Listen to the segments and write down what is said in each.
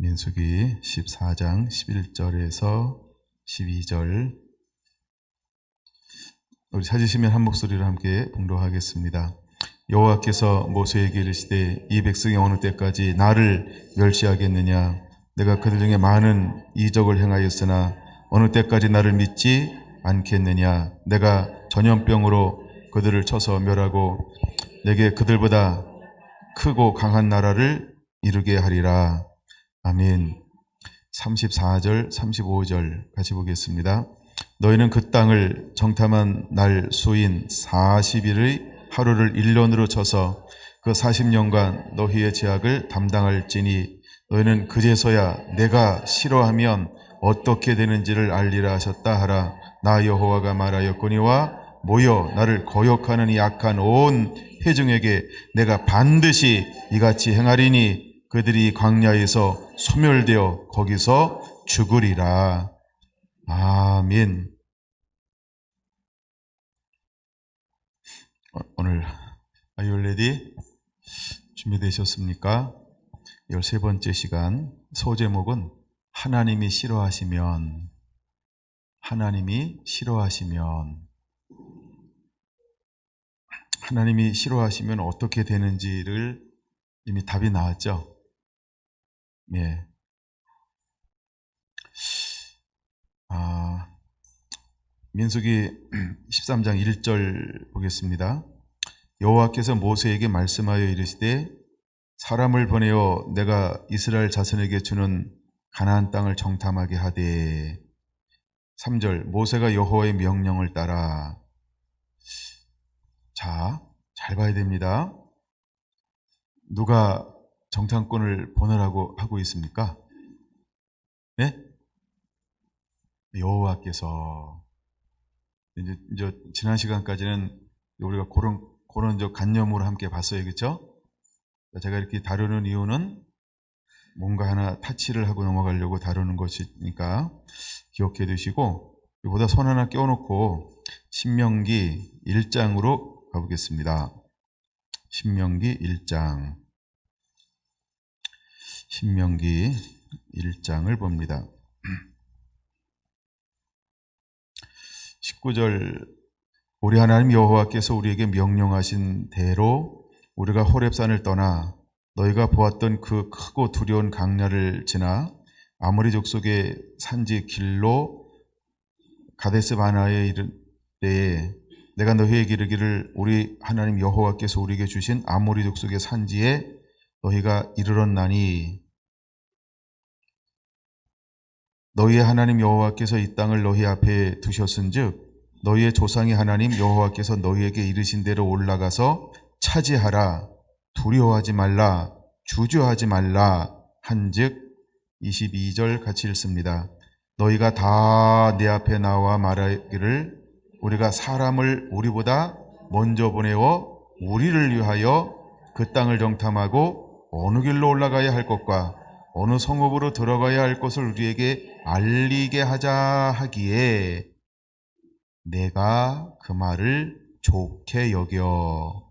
민수기 14장 11절에서 12절 우리 찾으시면 한 목소리로 함께 봉독하겠습니다. 여호와께서 모세에게 이르시되 이 백성이 어느 때까지 나를 멸시하겠느냐? 내가 그들 중에 많은 이적을 행하였으나 어느 때까지 나를 믿지 않겠느냐? 내가 전염병으로 그들을 쳐서 멸하고 내게 그들보다 크고 강한 나라를 이루게 하리라. 아멘. 34절, 35절 같이 보겠습니다. 너희는 그 땅을 정탐한 날 수인 40일의 하루를 1년으로 쳐서 그 40년간 너희의 죄악을 담당할지니 너희는 그제서야 내가 싫어하면 어떻게 되는지를 알리라 하셨다 하라. 나 여호와가 말하였거니와 모여 나를 거역하는 이 악한 온 회중에게 내가 반드시 이같이 행하리니 그들이 광야에서 소멸되어 거기서 죽으리라. 아멘. 오늘 Are you ready? 준비되셨습니까? 13번째 시간 소제목은 하나님이 싫어하시면 하나님이 싫어하시면 어떻게 되는지를 이미 답이 나왔죠? 네. 민수기 13장 1절 보겠습니다. 여호와께서 모세에게 말씀하여 이르시되 사람을 보내어 내가 이스라엘 자손에게 주는 가나안 땅을 정탐하게 하되 3절 모세가 여호와의 명령을 따라. 자, 잘 봐야 됩니다. 누가 정탐꾼을 보내라고 하고 있습니까? 네? 여호와께서. 이제 지난 시간까지는 우리가 그런 관념으로 함께 봤어요, 그렇죠? 제가 이렇게 다루는 이유는 뭔가 하나 타치를 하고 넘어가려고 다루는 것이니까 기억해 두시고, 이보다 손 하나 껴놓고 신명기 1장으로 가보겠습니다. 신명기 1장. 신명기 1장을 봅니다. 19절 우리 하나님 여호와께서 우리에게 명령하신 대로 우리가 호렙산을 떠나 너희가 보았던 그 크고 두려운 강야를 지나 아모리 족속의 산지 길로 가데스 바네아에 이를 때에 내가 너희에게 이르기를 우리 하나님 여호와께서 우리에게 주신 아모리 족속의 산지에 너희가 이르렀나니 너희의 하나님 여호와께서 이 땅을 너희 앞에 두셨은즉 너희의 조상의 하나님 여호와께서 너희에게 이르신 대로 올라가서 차지하라. 두려워하지 말라. 주저하지 말라. 한즉 22절 같이 읽습니다. 너희가 다 내 앞에 나와 말하기를 우리가 사람을 우리보다 먼저 보내어 우리를 위하여 그 땅을 정탐하고 어느 길로 올라가야 할 것과 어느 성읍으로 들어가야 할 것을 우리에게 알리게 하자 하기에 내가 그 말을 좋게 여겨.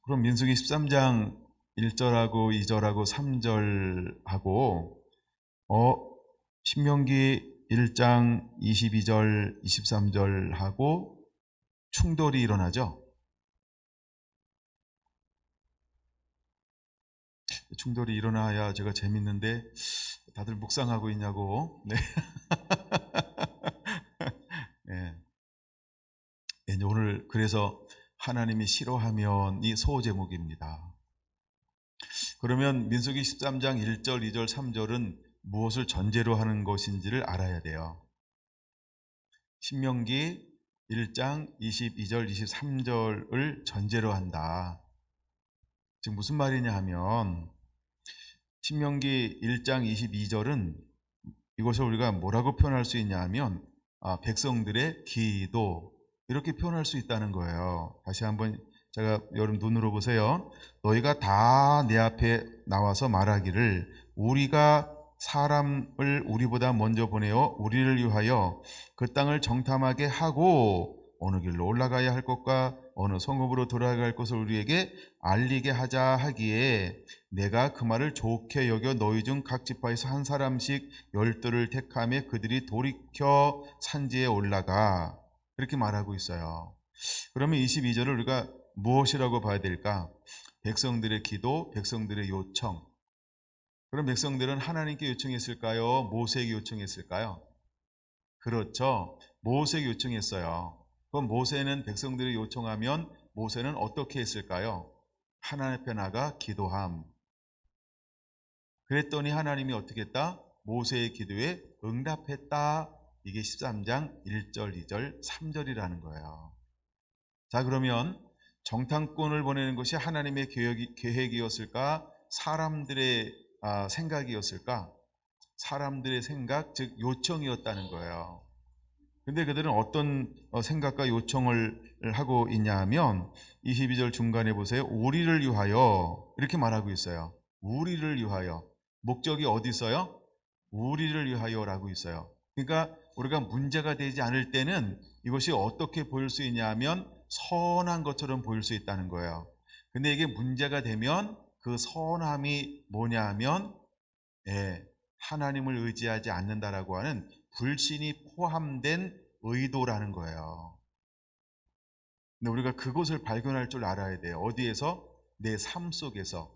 그럼 민수기 13장 1절하고 2절하고 3절하고 신명기 1장 22절 23절하고 충돌이 일어나죠? 충돌이 일어나야 제가 재밌는데 다들 묵상하고 있냐고. 네. 네. 오늘 그래서 하나님이 싫어하면이 소제목입니다. 그러면 민수기 13장 1절, 2절, 3절은 무엇을 전제로 하는 것인지를 알아야 돼요. 신명기 1장 22절, 23절을 전제로 한다. 지금 무슨 말이냐 하면 신명기 1장 22절은 이것을 우리가 뭐라고 표현할 수 있냐 하면 백성들의 기도 이렇게 표현할 수 있다는 거예요. 다시 한번 제가 여러분 눈으로 보세요. 너희가 다 내 앞에 나와서 말하기를 우리가 사람을 우리보다 먼저 보내어 우리를 위하여 그 땅을 정탐하게 하고 어느 길로 올라가야 할 것과 어느 성읍으로 돌아갈 것을 우리에게 알리게 하자 하기에 내가 그 말을 좋게 여겨 너희 중 각 지파에서 한 사람씩 12를 택하며 그들이 돌이켜 산지에 올라가. 그렇게 말하고 있어요. 그러면 22절을 우리가 무엇이라고 봐야 될까? 백성들의 기도, 백성들의 요청. 그럼 백성들은 하나님께 요청했을까요? 모세에게 요청했을까요? 그렇죠. 모세에게 요청했어요. 그럼 모세는 백성들이 요청하면 모세는 어떻게 했을까요? 하나님 앞에 나가 기도함. 그랬더니 하나님이 어떻게 했다? 모세의 기도에 응답했다. 이게 13장 1절, 2절, 3절이라는 거예요. 자, 그러면 정탐꾼을 보내는 것이 하나님의 계획이었을까? 사람들의 생각이었을까? 사람들의 생각, 즉 요청이었다는 거예요. 근데 그들은 어떤 생각과 요청을 하고 있냐 하면 22절 중간에 보세요. 우리를 위하여 이렇게 말하고 있어요. 우리를 위하여. 목적이 어디 있어요? 우리를 위하여라고 있어요. 그러니까 우리가 문제가 되지 않을 때는 이것이 어떻게 보일 수 있냐 하면 선한 것처럼 보일 수 있다는 거예요. 근데 이게 문제가 되면 그 선함이 뭐냐 하면 하나님을 의지하지 않는다라고 하는 불신이 포함된 의도라는 거예요. 근데 우리가 그것을 발견할 줄 알아야 돼요. 어디에서? 내 삶 속에서.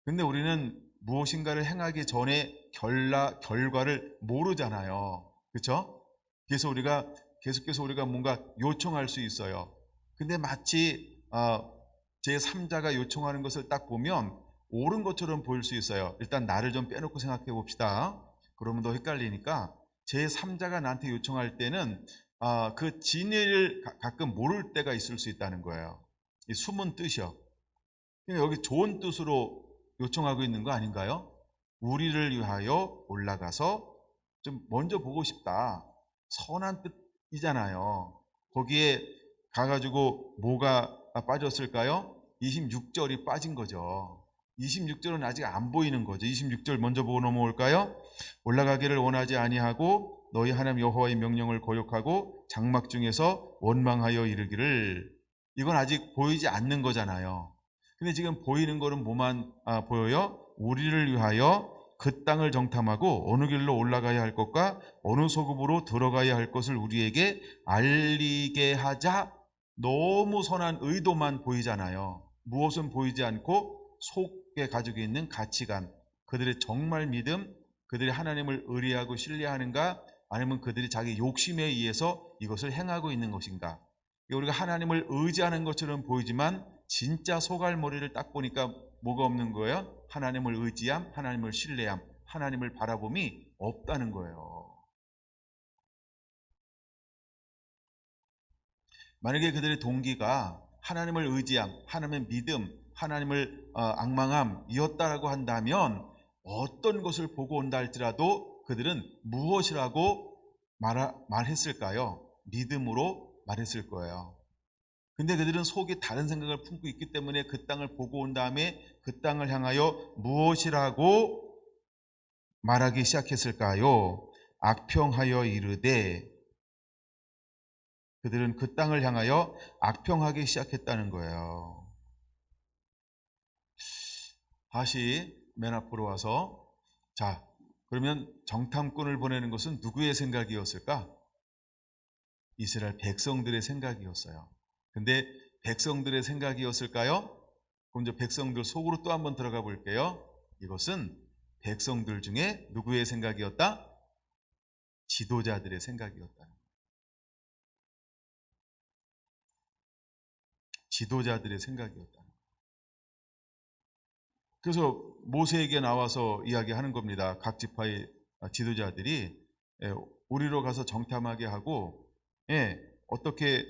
근데 우리는 무엇인가를 행하기 전에 결과를 모르잖아요. 그렇죠? 그래서 우리가 계속해서 우리가 뭔가 요청할 수 있어요. 근데 마치 제3자가 요청하는 것을 딱 보면 옳은 것처럼 보일 수 있어요. 일단 나를 좀 빼놓고 생각해 봅시다. 그러면 더 헷갈리니까 제3자가 나한테 요청할 때는 그 진리를 가끔 모를 때가 있을 수 있다는 거예요. 이 숨은 뜻이요. 여기 좋은 뜻으로 요청하고 있는 거 아닌가요? 우리를 위하여 올라가서 좀 먼저 보고 싶다. 선한 뜻이잖아요. 거기에 가가지고 뭐가 빠졌을까요? 26절이 빠진 거죠. 26절은 아직 안 보이는 거죠. 26절 먼저 보고 넘어올까요? 올라가기를 원하지 아니하고 너희 하나님 여호와의 명령을 거역하고 장막 중에서 원망하여 이르기를. 이건 아직 보이지 않는 거잖아요. 근데 지금 보이는 거는 뭐만 보여요? 우리를 위하여 그 땅을 정탐하고 어느 길로 올라가야 할 것과 어느 소급으로 들어가야 할 것을 우리에게 알리게 하자. 너무 선한 의도만 보이잖아요. 무엇은 보이지 않고 속에 가지고 있는 가치관, 그들의 정말 믿음, 그들이 하나님을 의뢰하고 신뢰하는가, 아니면 그들이 자기 욕심에 의해서 이것을 행하고 있는 것인가. 우리가 하나님을 의지하는 것처럼 보이지만 진짜 소갈머리를 딱 보니까 뭐가 없는 거예요? 하나님을 의지함, 하나님을 신뢰함, 하나님을 바라봄이 없다는 거예요. 만약에 그들의 동기가 하나님을 의지함, 하나님의 믿음, 하나님을 앙망함이었다라고 한다면 어떤 것을 보고 온다 할지라도 그들은 무엇이라고 말했을까요? 믿음으로 말했을 거예요. 근데 그들은 속에 다른 생각을 품고 있기 때문에 그 땅을 보고 온 다음에 그 땅을 향하여 무엇이라고 말하기 시작했을까요? 악평하여 이르되. 그들은 그 땅을 향하여 악평하기 시작했다는 거예요. 다시 맨 앞으로 와서, 자, 그러면 정탐꾼을 보내는 것은 누구의 생각이었을까? 이스라엘 백성들의 생각이었어요. 근데 백성들의 생각이었을까요? 그럼 이제 백성들 속으로 또 한번 들어가 볼게요. 이것은 백성들 중에 누구의 생각이었다? 지도자들의 생각이었다. 지도자들의 생각이었다. 그래서 모세에게 나와서 이야기하는 겁니다. 각 지파의 지도자들이 우리로 가서 정탐하게 하고, 어떻게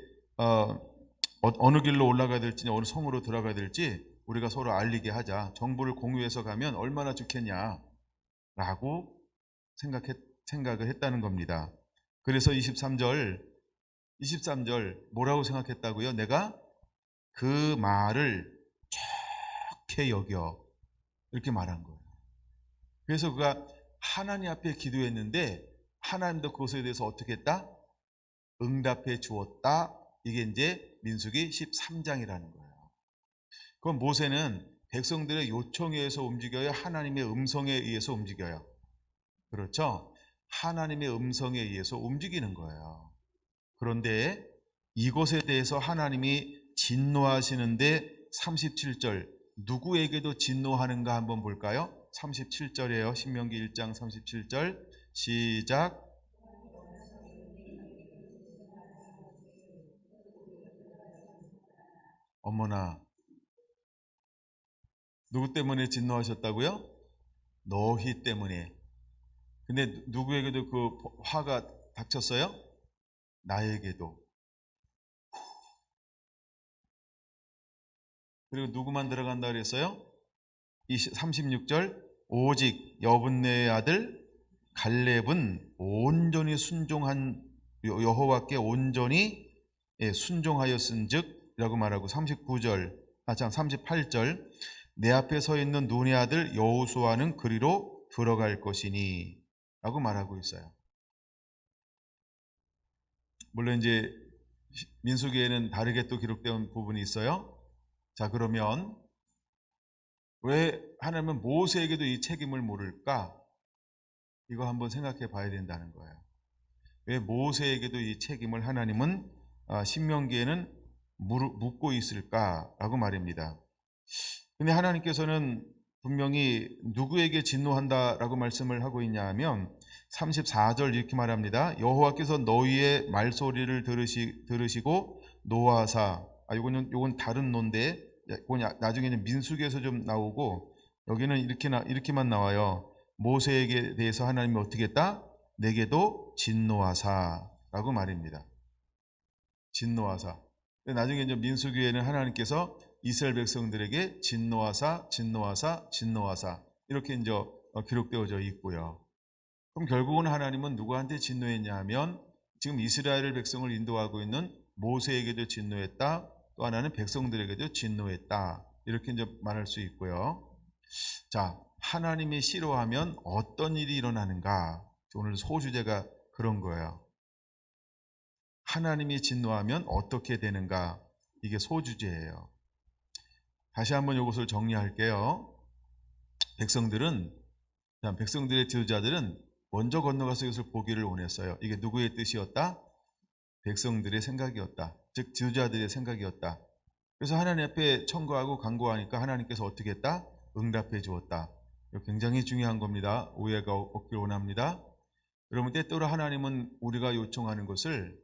어느 길로 올라가야 될지, 어느 성으로 들어가야 될지 우리가 서로 알리게 하자. 정보를 공유해서 가면 얼마나 좋겠냐라고 생각을 했다는 겁니다. 그래서 23절 뭐라고 생각했다고요? 내가 그 말을 좋게 여겨, 이렇게 말한 거예요. 그래서 그가 하나님 앞에 기도했는데 하나님도 그것에 대해서 어떻게 했다? 응답해 주었다. 이게 이제 민수기 13장이라는 거예요. 그럼 모세는 백성들의 요청에 의해서 움직여요? 하나님의 음성에 의해서 움직여요? 그렇죠? 하나님의 음성에 의해서 움직이는 거예요. 그런데 이것에 대해서 하나님이 진노하시는데 37절 누구에게도 진노하는가 한번 볼까요? 37절이에요. 신명기 1장 37절 시작. 어머나, 누구 때문에 진노하셨다고요? 너희 때문에. 근데 누구에게도 그 화가 닥쳤어요? 나에게도. 그리고 누구만 들어간다 그랬어요? 36절 오직 여분네의 아들 갈렙은 온전히 순종한 여호와께 온전히 순종하였은즉 라고 말하고 38절 내 앞에 서 있는 눈의 아들 여호수아는 그리로 들어갈 것이니 라고 말하고 있어요. 물론 이제 민수기에는 다르게 또 기록된 부분이 있어요. 자, 그러면 왜 하나님은 모세에게도 이 책임을 물을까? 이거 한번 생각해 봐야 된다는 거예요. 왜 모세에게도 이 책임을 하나님은 신명기에는 묻고 있을까라고 말입니다. 근데 하나님께서는 분명히 누구에게 진노한다라고 말씀을 하고 있냐 하면 34절 이렇게 말합니다. 여호와께서 너희의 말소리를 들으시고 노하사, 요건 다른 논데 나중에는 민수기에서 좀 나오고 여기는 이렇게만 나와요. 모세에게 대해서 하나님이 어떻게 했다? 내게도 진노하사라고 말입니다. 진노하사. 나중에 이제 민수기에는 하나님께서 이스라엘 백성들에게 진노하사 이렇게 이제 기록되어져 있고요. 그럼 결국은 하나님은 누구한테 진노했냐 하면 지금 이스라엘 백성을 인도하고 있는 모세에게도 진노했다. 또 하나는 백성들에게도 진노했다. 이렇게 이제 말할 수 있고요. 자, 하나님이 싫어하면 어떤 일이 일어나는가? 오늘 소주제가 그런 거예요. 하나님이 진노하면 어떻게 되는가? 이게 소주제예요. 다시 한번 이것을 정리할게요. 백성들의 지도자들은 먼저 건너가서 이것을 보기를 원했어요. 이게 누구의 뜻이었다? 백성들의 생각이었다. 즉 지도자들의 생각이었다. 그래서 하나님 앞에 청구하고 간구하니까 하나님께서 어떻게 했다? 응답해 주었다. 이거 굉장히 중요한 겁니다. 오해가 없길 원합니다. 여러분, 때때로 하나님은 우리가 요청하는 것을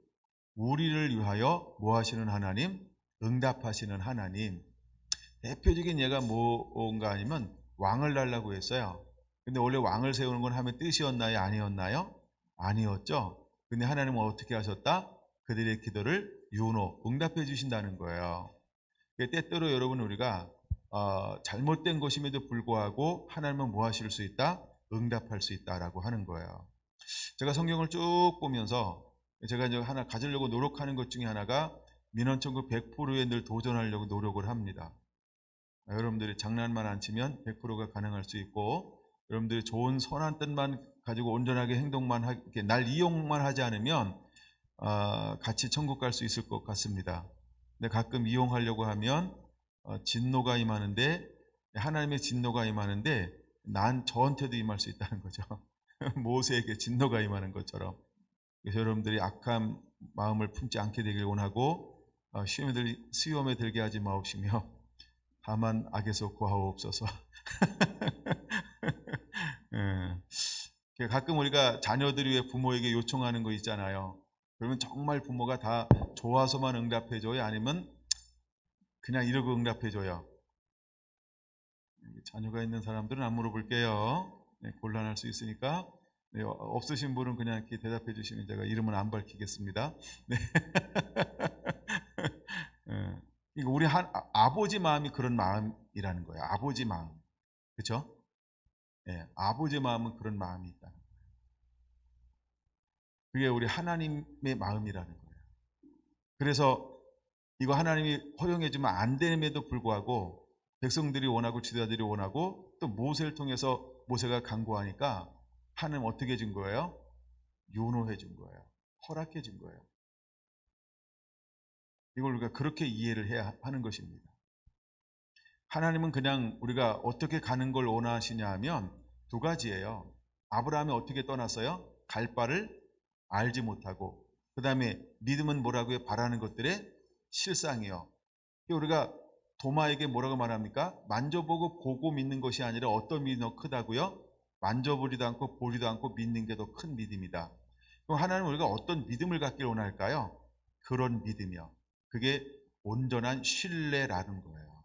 우리를 위하여 뭐 하시는 하나님? 응답하시는 하나님. 대표적인 예가 뭔가 아니면 왕을 달라고 했어요. 근데 원래 왕을 세우는 건 하나님의 뜻이었나요? 아니었나요? 아니었죠. 근데 하나님은 어떻게 하셨다? 그들의 기도를 응답해 주신다는 거예요. 때때로 여러분 우리가 잘못된 것임에도 불구하고 하나님은 뭐 하실 수 있다? 응답할 수 있다라고 하는 거예요. 제가 성경을 쭉 보면서 제가 이제 하나 가지려고 노력하는 것 중에 하나가 민원청구 100%에 늘 도전하려고 노력을 합니다. 여러분들이 장난만 안 치면 100%가 가능할 수 있고, 여러분들이 좋은 선한 뜻만 가지고 온전하게 행동만 날 이용만 하지 않으면 같이 천국 갈 수 있을 것 같습니다. 근데 가끔 이용하려고 하면 진노가 임하는데, 하나님의 진노가 임하는데 저한테도 임할 수 있다는 거죠. 모세에게 진노가 임하는 것처럼. 그래서 여러분들이 악한 마음을 품지 않게 되길 원하고 시험에 들게 하지 마옵시며 다만 악에서 구하옵소서. 가끔 우리가 자녀들이 왜 부모에게 요청하는 거 있잖아요. 그러면 정말 부모가 다 좋아서만 응답해줘요? 아니면 그냥 이러고 응답해줘요? 자녀가 있는 사람들은 안 물어볼게요. 곤란할 수 있으니까. 없으신 분은 그냥 이렇게 대답해 주시면 제가 이름은 안 밝히겠습니다. 네. 우리 아버지 마음이 그런 마음이라는 거예요. 아버지 마음. 그렇죠? 아버지 마음은 그런 마음이 있다. 그게 우리 하나님의 마음이라는 거예요. 그래서 이거 하나님이 허용해 주면 안 됨에도 불구하고 백성들이 원하고 지도자들이 원하고 또 모세를 통해서 모세가 간구하니까 하나님 어떻게 해준 거예요? 윤호해 준 거예요. 허락해 준 거예요. 이걸 우리가 그렇게 이해를 해야 하는 것입니다. 하나님은 그냥 우리가 어떻게 가는 걸 원하시냐 하면 두 가지예요. 아브라함이 어떻게 떠났어요? 갈 바를 알지 못하고, 그 다음에 믿음은 뭐라고요? 바라는 것들의 실상이요. 우리가 도마에게 뭐라고 말합니까? 만져보고 보고 믿는 것이 아니라 어떤 믿음이 더 크다고요? 만져보지도 않고 보지도 않고 믿는 게 더 큰 믿음이다. 그럼 하나님은 우리가 어떤 믿음을 갖기를 원할까요? 그런 믿음이요. 그게 온전한 신뢰라는 거예요.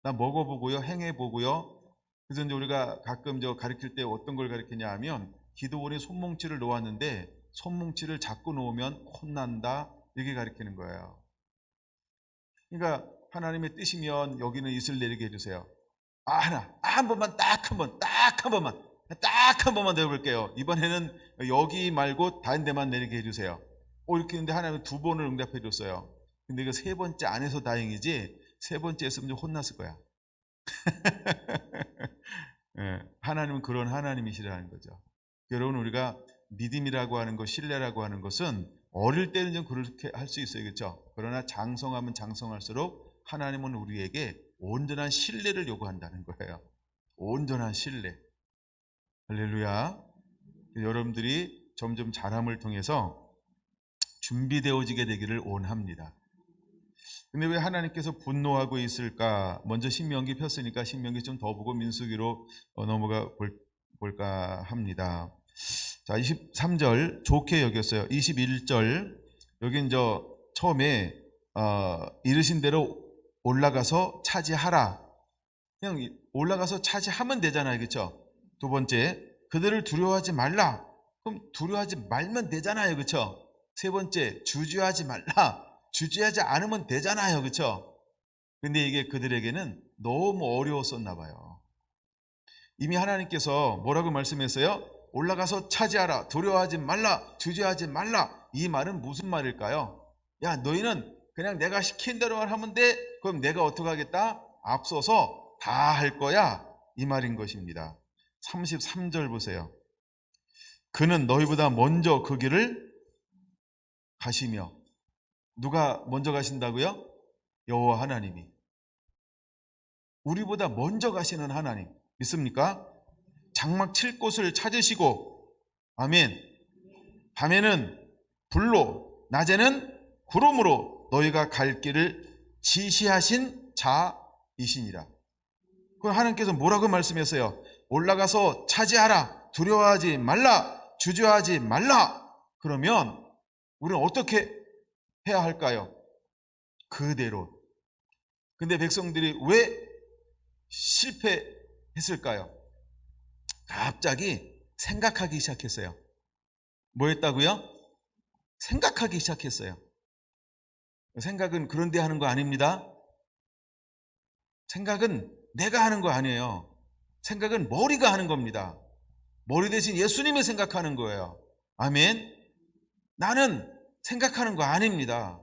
나 먹어보고요, 행해보고요. 그래서 이제 우리가 가끔 가르칠 때 어떤 걸 가르치냐 하면, 기도원이 손뭉치를 놓았는데 손뭉치를 자꾸 놓으면 혼난다, 이렇게 가르치는 거예요. 그러니까 하나님의 뜻이면 여기는 이슬 내리게 해주세요. 한 번만, 딱 한 번만 내볼게요. 이번에는 여기 말고 다른 데만 내리게 해주세요. 이렇게 했는데 하나님은 두 번을 응답해 줬어요. 근데 이거 세 번째 안 해서 다행이지, 세 번째 했으면 좀 혼났을 거야. 예, 하나님은 그런 하나님이시라는 거죠. 여러분, 우리가 믿음이라고 하는 것, 신뢰라고 하는 것은 어릴 때는 좀 그렇게 할 수 있어요. 그렇죠? 그러나 장성하면 장성할수록 하나님은 우리에게 온전한 신뢰를 요구한다는 거예요. 온전한 신뢰. 할렐루야. 여러분들이 점점 자람을 통해서 준비되어지게 되기를 원합니다. 근데 왜 하나님께서 분노하고 있을까? 먼저 신명기 폈으니까 신명기 좀 더 보고 민수기로 넘어가 볼까 합니다. 자, 23절 좋게 여겼어요. 21절 여긴 처음에 이르신 대로 올라가서 차지하라. 그냥 올라가서 차지하면 되잖아요. 그렇죠? 두 번째, 그들을 두려워하지 말라. 그럼 두려워하지 말면 되잖아요. 그렇죠? 세 번째, 주저하지 말라. 주저하지 않으면 되잖아요. 그렇죠? 근데 이게 그들에게는 너무 어려웠었나 봐요. 이미 하나님께서 뭐라고 말씀했어요? 올라가서 차지하라. 두려워하지 말라. 주저하지 말라. 이 말은 무슨 말일까요? 야, 너희는 그냥 내가 시킨 대로만 하면 돼. 그럼 내가 어떻게 하겠다? 앞서서 다 할 거야. 이 말인 것입니다. 33절 보세요. 그는 너희보다 먼저 그 길을 가시며. 누가 먼저 가신다고요? 여호와 하나님이. 우리보다 먼저 가시는 하나님 믿습니까? 장막 칠 곳을 찾으시고, 아멘. 밤에는 불로 낮에는 구름으로 너희가 갈 길을 지시하신 자이시니라. 그럼 하나님께서 뭐라고 말씀했어요? 올라가서 차지하라. 두려워하지 말라. 주저하지 말라. 그러면 우리는 어떻게 해야 할까요? 그대로. 근데 백성들이 왜 실패했을까요? 갑자기 생각하기 시작했어요. 뭐 했다고요? 생각하기 시작했어요. 생각은 그런데 하는 거 아닙니다. 생각은 내가 하는 거 아니에요. 생각은 머리가 하는 겁니다. 머리 대신 예수님이 생각하는 거예요. 아멘. 나는 생각하는 거 아닙니다.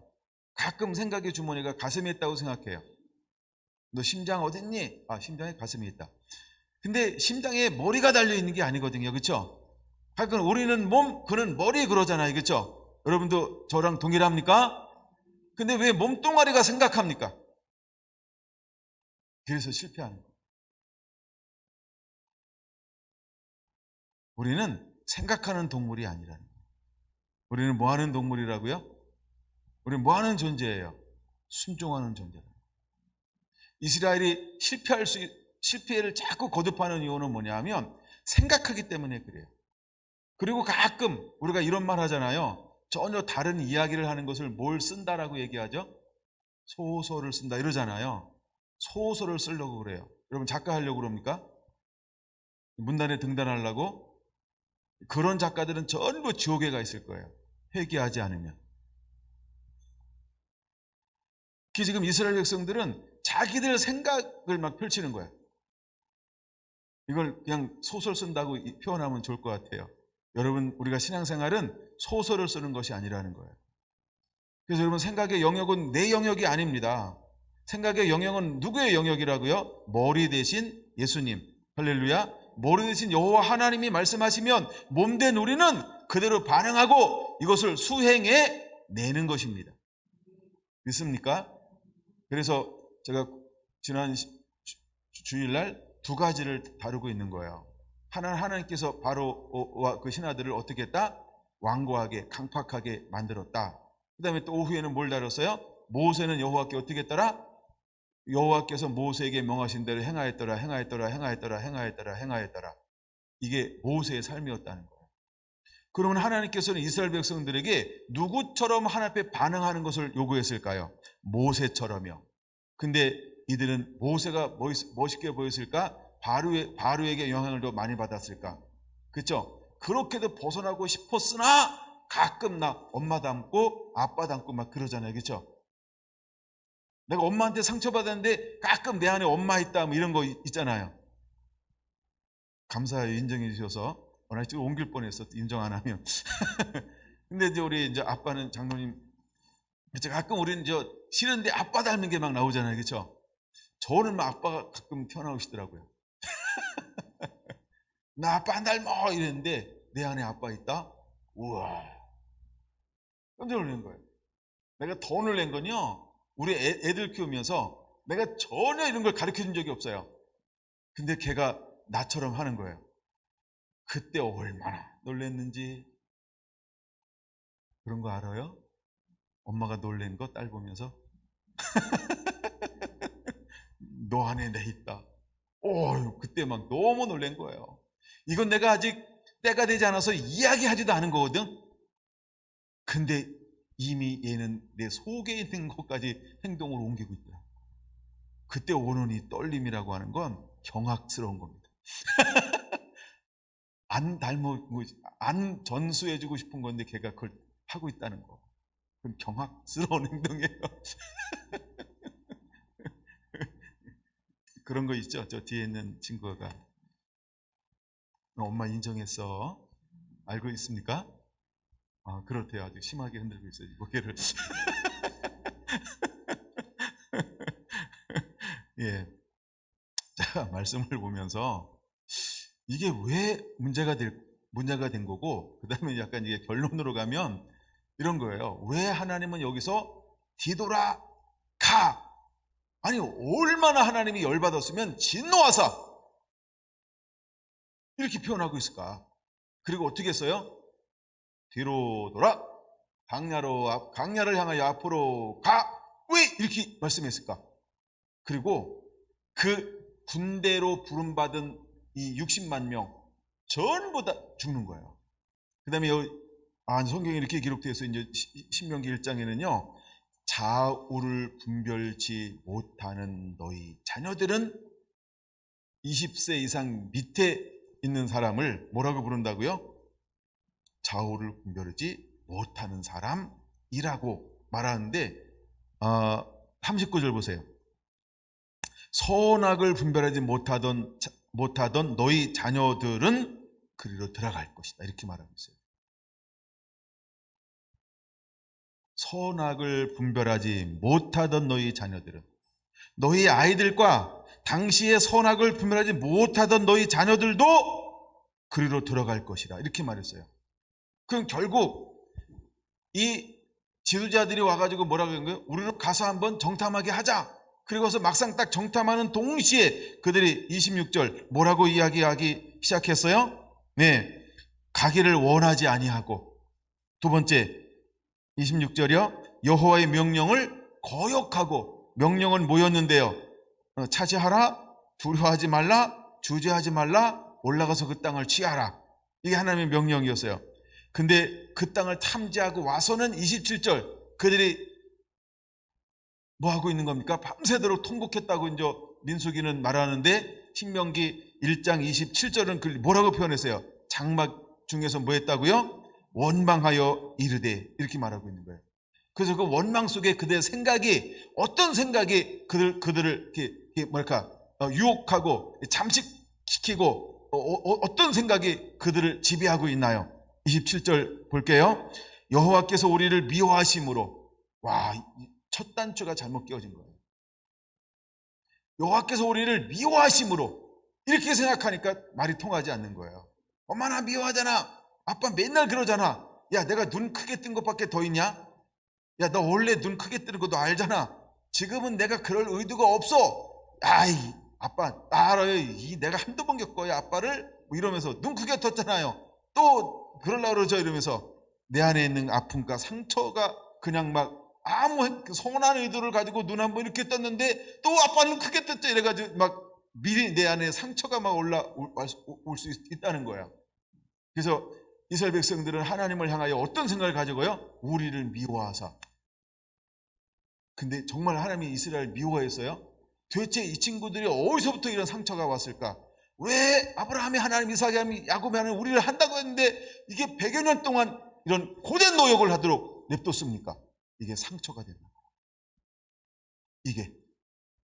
가끔 생각의 주머니가 가슴에 있다고 생각해요. 너 심장 어딨니? 심장에 가슴이 있다. 근데 심장에 머리가 달려있는 게 아니거든요. 그렇죠? 하여간 우리는 몸, 그는 머리 그러잖아요. 그렇죠? 여러분도 저랑 동일합니까? 근데 왜 몸뚱아리가 생각합니까? 그래서 실패하는 거예요. 우리는 생각하는 동물이 아니라는 거예요. 우리는 뭐 하는 동물이라고요? 우리는 뭐 하는 존재예요? 순종하는 존재예요. 이스라엘이 실패를 자꾸 거듭하는 이유는 뭐냐면 생각하기 때문에 그래요. 그리고 가끔 우리가 이런 말 하잖아요. 전혀 다른 이야기를 하는 것을 뭘 쓴다라고 얘기하죠? 소설을 쓴다 이러잖아요. 소설을 쓰려고 그래요. 여러분 작가 하려고 그럽니까? 문단에 등단하려고? 그런 작가들은 전부 지옥에 가 있을 거예요. 회개하지 않으면. 지금 이스라엘 백성들은 자기들 생각을 막 펼치는 거예요. 이걸 그냥 소설 쓴다고 표현하면 좋을 것 같아요. 여러분, 우리가 신앙생활은 소설을 쓰는 것이 아니라는 거예요. 그래서 여러분, 생각의 영역은 내 영역이 아닙니다. 생각의 영역은 누구의 영역이라고요? 머리 대신 예수님. 할렐루야. 머리 대신 여호와 하나님이 말씀하시면 몸된 우리는 그대로 반응하고 이것을 수행해 내는 것입니다. 믿습니까? 그래서 제가 지난 주일날 두 가지를 다루고 있는 거예요. 하나님께서 바로와 그 신하들을 어떻게 했다? 완고하게 강팍하게 만들었다. 그 다음에 또 오후에는 뭘 다뤘어요? 모세는 여호와께 어떻게 했더라? 여호와께서 모세에게 명하신 대로 행하였더라. 이게 모세의 삶이었다는 거예요. 그러면 하나님께서는 이스라엘 백성들에게 누구처럼 하나님 앞에 반응하는 것을 요구했을까요? 모세처럼요. 근데 이들은 모세가 멋있게 보였을까? 바로에게 영향을 더 많이 받았을까? 그렇죠? 그렇게도 벗어나고 싶었으나 가끔 나 엄마 닮고 아빠 닮고 막 그러잖아요. 그렇죠? 내가 엄마한테 상처받았는데 가끔 내 안에 엄마 있다 뭐 이런 거 있잖아요. 감사해요. 인정해 주셔서. 나 지금 옮길 뻔했어. 인정 안 하면. 근데 이제 우리 이제 아빠는 장로님, 그렇죠? 가끔 우리는 싫은데 아빠 닮은 게 막 나오잖아요. 그렇죠? 저는 막 아빠가 가끔 튀어나오시더라고요. 나 아빠 안 닮아 이랬는데 내 안에 아빠 있다? 우와. 깜짝 놀란 거예요. 내가 더 놀란 건요. 우리 애들 키우면서 내가 전혀 이런 걸 가르쳐 준 적이 없어요. 근데 걔가 나처럼 하는 거예요. 그때 얼마나 놀랬는지. 그런 거 알아요? 엄마가 놀란 거 딸 보면서 너 안에 내 있다. 그때 막 너무 놀란 거예요. 이건 내가 아직 때가 되지 않아서 이야기하지도 않은 거거든. 근데 이미 얘는 내 속에 있는 것까지 행동으로 옮기고 있다. 그때 오는 이 떨림이라고 하는 건 경악스러운 겁니다. 안 전수해주고 싶은 건데 걔가 그걸 하고 있다는 거. 그건 경악스러운 행동이에요. 그런 거 있죠? 저 뒤에 있는 친구가 엄마 인정했어. 알고 있습니까? 그렇대요. 아주 심하게 흔들고 있어요. 고개를. 예. 자, 말씀을 보면서 이게 왜 문제가 된 거고, 그 다음에 약간 이게 결론으로 가면 이런 거예요. 왜 하나님은 여기서 뒤돌아 가? 아니, 얼마나 하나님이 열받았으면 진노하사 이렇게 표현하고 있을까? 그리고 어떻게 했어요? 뒤로 돌아 강야를 향하여 앞으로 가! 왜 이렇게 말씀했을까? 그리고 그 군대로 부름받은 이 60만 명 전부 다 죽는 거예요. 그 다음에 성경에 이렇게 기록되어 있어요. 이제 신명기 1장에는요. 좌우를 분별치 못하는 너희 자녀들은 20세 이상 밑에 있는 사람을 뭐라고 부른다고요? 좌우를 분별하지 못하는 사람이라고 말하는데 39절 보세요. 선악을 분별하지 못하던 너희 자녀들은 그리로 들어갈 것이다. 이렇게 말하고 있어요. 선악을 분별하지 못하던 너희 자녀들은, 너희 아이들과 당시에 선악을 분별하지 못하던 너희 자녀들도 그리로 들어갈 것이라 이렇게 말했어요. 그럼 결국 이 지도자들이 와가지고 뭐라고 한 거예요? 우리로 가서 한번 정탐하게 하자. 그리고서 막상 딱 정탐하는 동시에 그들이 26절 뭐라고 이야기하기 시작했어요? 네, 가기를 원하지 아니하고, 두 번째 26절이요. 여호와의 명령을 거역하고, 명령은 뭐였는데요? 차지하라, 두려워하지 말라, 주저하지 말라, 올라가서 그 땅을 취하라. 이게 하나님의 명령이었어요. 근데 그 땅을 탐지하고 와서는 27절 그들이 뭐 하고 있는 겁니까? 밤새도록 통곡했다고 이제 민수기는 말하는데, 신명기 1장 27절은 뭐라고 표현했어요? 장막 중에서 뭐 했다고요? 원망하여 이르되, 이렇게 말하고 있는 거예요. 그래서 그 원망 속에 그들의 생각이, 어떤 생각이 그들을 유혹하고 잠식시키고 어떤 생각이 그들을 지배하고 있나요? 27절 볼게요. 여호와께서 우리를 미워하심으로, 첫 단추가 잘못 끼워진 거예요. 여호와께서 우리를 미워하심으로, 이렇게 생각하니까 말이 통하지 않는 거예요. 엄마 나 미워하잖아. 아빠 맨날 그러잖아. 야, 내가 눈 크게 뜬 것밖에 더 있냐? 야, 너 원래 눈 크게 뜨는 거 너 알잖아. 지금은 내가 그럴 의도가 없어. 아이, 아빠, 나 알아요. 내가 한두 번 겪어야 아빠를 뭐 이러면서 눈 크게 떴잖아요. 또 그러려고 그러죠. 이러면서 내 안에 있는 아픔과 상처가 그냥 막 아무 선한 의도를 가지고 눈 한번 이렇게 떴는데 또 아빠는 크게 떴죠. 이래가지고 막 미리 내 안에 상처가 막 올 수 있다는 거야. 그래서 이스라엘 백성들은 하나님을 향하여 어떤 생각을 가지고요? 우리를 미워하사. 근데 정말 하나님이 이스라엘 미워했어요? 도대체 이 친구들이 어디서부터 이런 상처가 왔을까? 왜 아브라함이 하나님, 이삭이 하나님, 야곱이 하나님 우리를 한다고 했는데 이게 100여 년 동안 이런 고된 노역을 하도록 냅뒀습니까? 이게 상처가 된다. 이게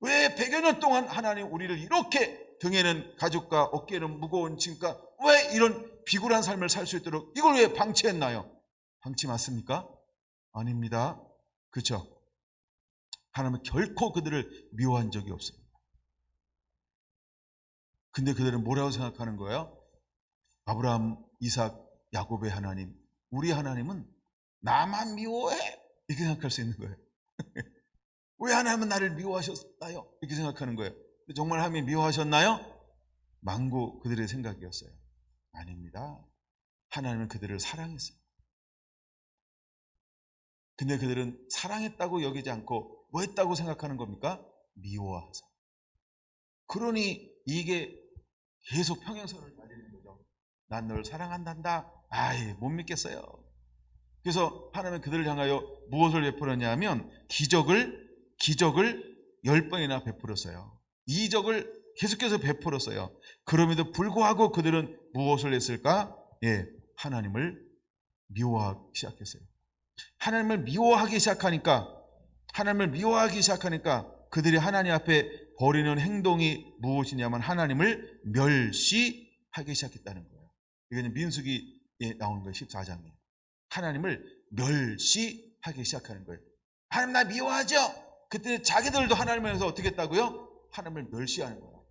왜 100여 년 동안 하나님 우리를 이렇게 등에는 가죽과 어깨에는 무거운 짐과 왜 이런 비굴한 삶을 살 수 있도록 이걸 왜 방치했나요? 방치 맞습니까? 아닙니다. 그렇죠? 하나님은 결코 그들을 미워한 적이 없습니다. 근데 그들은 뭐라고 생각하는 거예요? 아브라함, 이삭, 야곱의 하나님, 우리 하나님은 나만 미워해? 이렇게 생각할 수 있는 거예요. 왜 하나님은 나를 미워하셨나요? 이렇게 생각하는 거예요. 정말 하나님이 미워하셨나요? 망고 그들의 생각이었어요. 아닙니다. 하나님은 그들을 사랑했어요. 근데 그들은 사랑했다고 여기지 않고 뭐 했다고 생각하는 겁니까? 미워하사. 그러니 이게 계속 평행선을 달리는 거죠. 난 널 사랑한단다. 아이, 못 믿겠어요. 그래서 하나님은 그들을 향하여 무엇을 베풀었냐 하면 기적을 10번이나 베풀었어요. 이적을 계속해서 베풀었어요. 그럼에도 불구하고 그들은 무엇을 했을까? 예, 하나님을 미워하기 시작했어요. 하나님을 미워하기 시작하니까 그들이 하나님 앞에 벌이는 행동이 무엇이냐면 하나님을 멸시하기 시작했다는 거예요. 이거는 민수기에 나오는 거예요. 14장에. 하나님을 멸시하기 시작하는 거예요. 하나님 나 미워하죠? 그때 자기들도 하나님을 해서 어떻게 했다고요? 하나님을 멸시하는 거예요.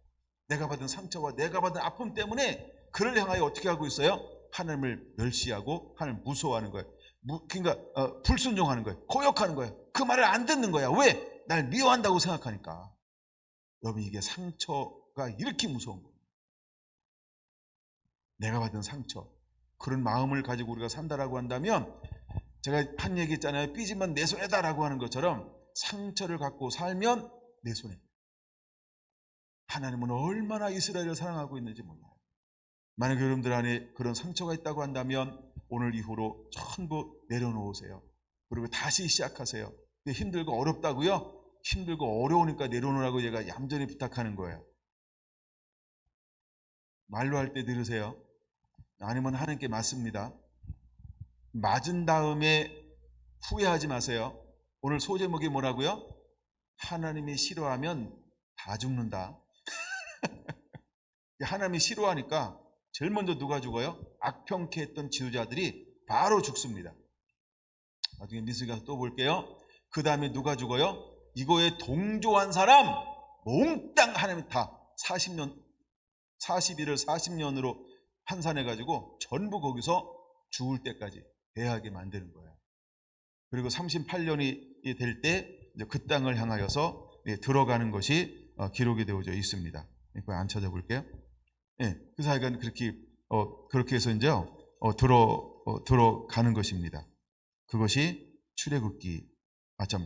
내가 받은 상처와 내가 받은 아픔 때문에 그를 향하여 어떻게 하고 있어요? 하나님을 멸시하고 하나님을 무서워하는 거예요. 그러니까 불순종하는 거예요. 고역하는 거예요. 그 말을 안 듣는 거야. 왜? 날 미워한다고 생각하니까. 여러분 이게 상처가 이렇게 무서운 거예요. 내가 받은 상처. 그런 마음을 가지고 우리가 산다라고 한다면 제가 한 얘기 있잖아요. 삐지면 내 손에다라고 하는 것처럼 상처를 갖고 살면 내 손에. 하나님은 얼마나 이스라엘을 사랑하고 있는지 몰라요. 만약 여러분들 안에 그런 상처가 있다고 한다면 오늘 이후로 전부 내려놓으세요. 그리고 다시 시작하세요. 힘들고 어렵다고요? 힘들고 어려우니까 내려놓으라고 얘가 얌전히 부탁하는 거예요. 말로 할 때 들으세요. 아니면 하나님께 맞습니다. 맞은 다음에 후회하지 마세요. 오늘 소제목이 뭐라고요? 하나님이 싫어하면 다 죽는다. 하나님이 싫어하니까 제일 먼저 누가 죽어요? 악평케 했던 지도자들이 바로 죽습니다. 나중에 민수기가 또 볼게요. 그 다음에 누가 죽어요? 이거에 동조한 사람 몽땅 하나님이 다 40일을 40년으로 환산해가지고 전부 거기서 죽을 때까지 배하게 만드는 거예요. 그리고 38년이 될 때 그 땅을 향하여서 들어가는 것이 기록이 되어져 있습니다. 이거 안 찾아볼게요. 예, 그래서 하여간 그렇게 해서 이제 들어가는 것입니다. 그것이 출애굽기,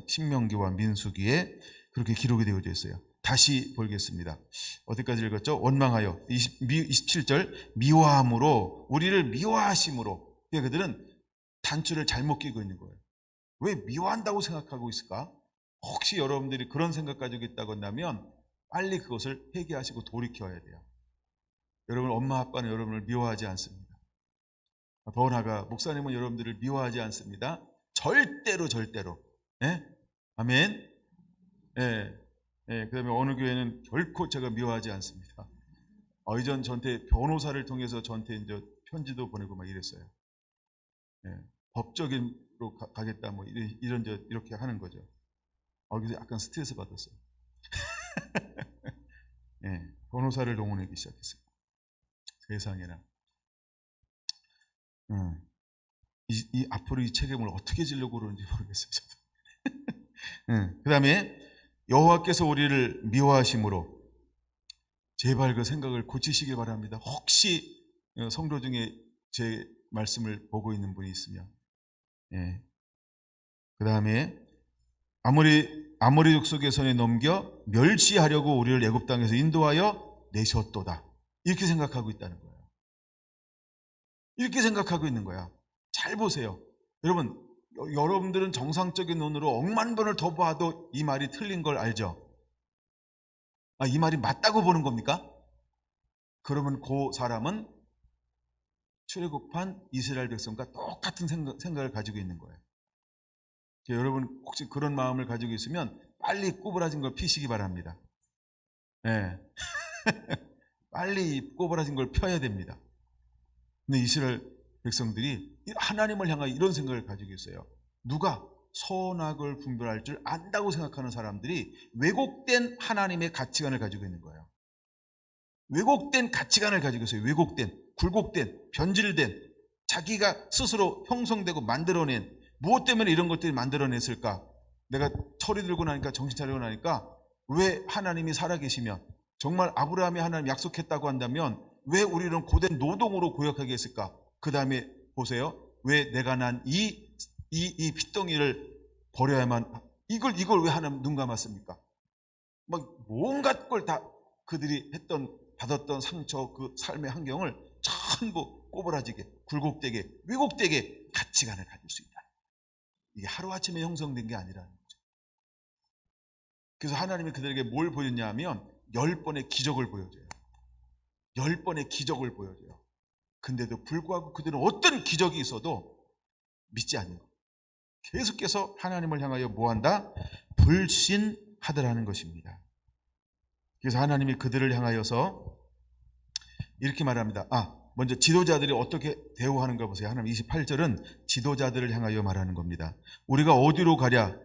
신명기와 민수기에 그렇게 기록이 되어져 있어요. 다시 보겠습니다. 어디까지 읽었죠? 원망하여 27절 미워함으로 우리를 미워하심으로. 그들은 단추를 잘못 끼고 있는 거예요. 왜 미워한다고 생각하고 있을까? 혹시 여러분들이 그런 생각 가지고 있다고 한다면 빨리 그것을 회개하시고 돌이켜야 돼요. 여러분 엄마 아빠는 여러분을 미워하지 않습니다. 더 나아가 목사님은 여러분들을 미워하지 않습니다. 절대로. 네? 아멘. 네. 네. 그 다음에 어느 교회는 결코 제가 미워하지 않습니다. 이전 저한테 변호사를 통해서 저한테 이제 편지도 보내고 막 이랬어요. 네. 법적인로 가겠다 뭐 이렇게 하는 거죠. 그래서 약간 스트레스 받았어요. 네. 변호사를 동원하기 시작했어요. 세상에나. 앞으로 이 책임을 어떻게 지려고 그러는지 모르겠어요. 저도. 그 다음에 여호와께서 우리를 미워하심으로 제발 그 생각을 고치시길 바랍니다. 혹시 성도 중에 제 말씀을 보고 있는 분이 있으면. 그 다음에 아모리 족속의 손에 넘겨 멸시하려고 우리를 애굽 땅에서 인도하여 내셨도다. 이렇게 생각하고 있다는 거예요. 이렇게 생각하고 있는 거야. 잘 보세요. 여러분들은 정상적인 눈으로 억만 번을 더 봐도 이 말이 틀린 걸 알죠? 이 말이 맞다고 보는 겁니까? 그러면 그 사람은 출애굽한 이스라엘 백성과 똑같은 생각을 가지고 있는 거예요. 여러분 혹시 그런 마음을 가지고 있으면 빨리 꼬부라진 걸 피시기 바랍니다. 빨리 꼬부라진 걸 펴야 됩니다. 근데 이스라엘 백성들이 하나님을 향하여 이런 생각을 가지고 있어요. 누가 선악을 분별할 줄 안다고 생각하는 사람들이 왜곡된 하나님의 가치관을 가지고 있는 거예요. 왜곡된 가치관을 가지고 있어요. 왜곡된, 굴곡된, 변질된, 자기가 스스로 형성되고 만들어낸, 무엇 때문에 이런 것들이 만들어냈을까? 내가 철이 들고 나니까, 정신 차리고 나니까, 왜 하나님이 살아계시면, 정말 아브라함이 하나님 약속했다고 한다면 왜 우리는 고된 노동으로 고역하게 했을까? 그 다음에 보세요. 왜 내가 난 이 핏덩이를 버려야만, 이걸 왜 하나님 눈 감았습니까? 막 온갖 걸 다 그들이 받았던 상처, 그 삶의 환경을 전부 꼬부라지게, 굴곡되게, 왜곡되게 가치관을 가질 수 있다. 이게 하루아침에 형성된 게 아니라는 거죠. 그래서 하나님이 그들에게 뭘 보였냐 하면 10번의 기적을 보여줘요. 10번의 기적을 보여줘요. 근데도 불구하고 그들은 어떤 기적이 있어도 믿지 않는 거예요. 계속해서 하나님을 향하여 뭐한다? 불신하더라는 것입니다. 그래서 하나님이 그들을 향하여서 이렇게 말합니다. 먼저 지도자들이 어떻게 대우하는가 보세요. 하나님 28절은 지도자들을 향하여 말하는 겁니다. 우리가 어디로 가랴?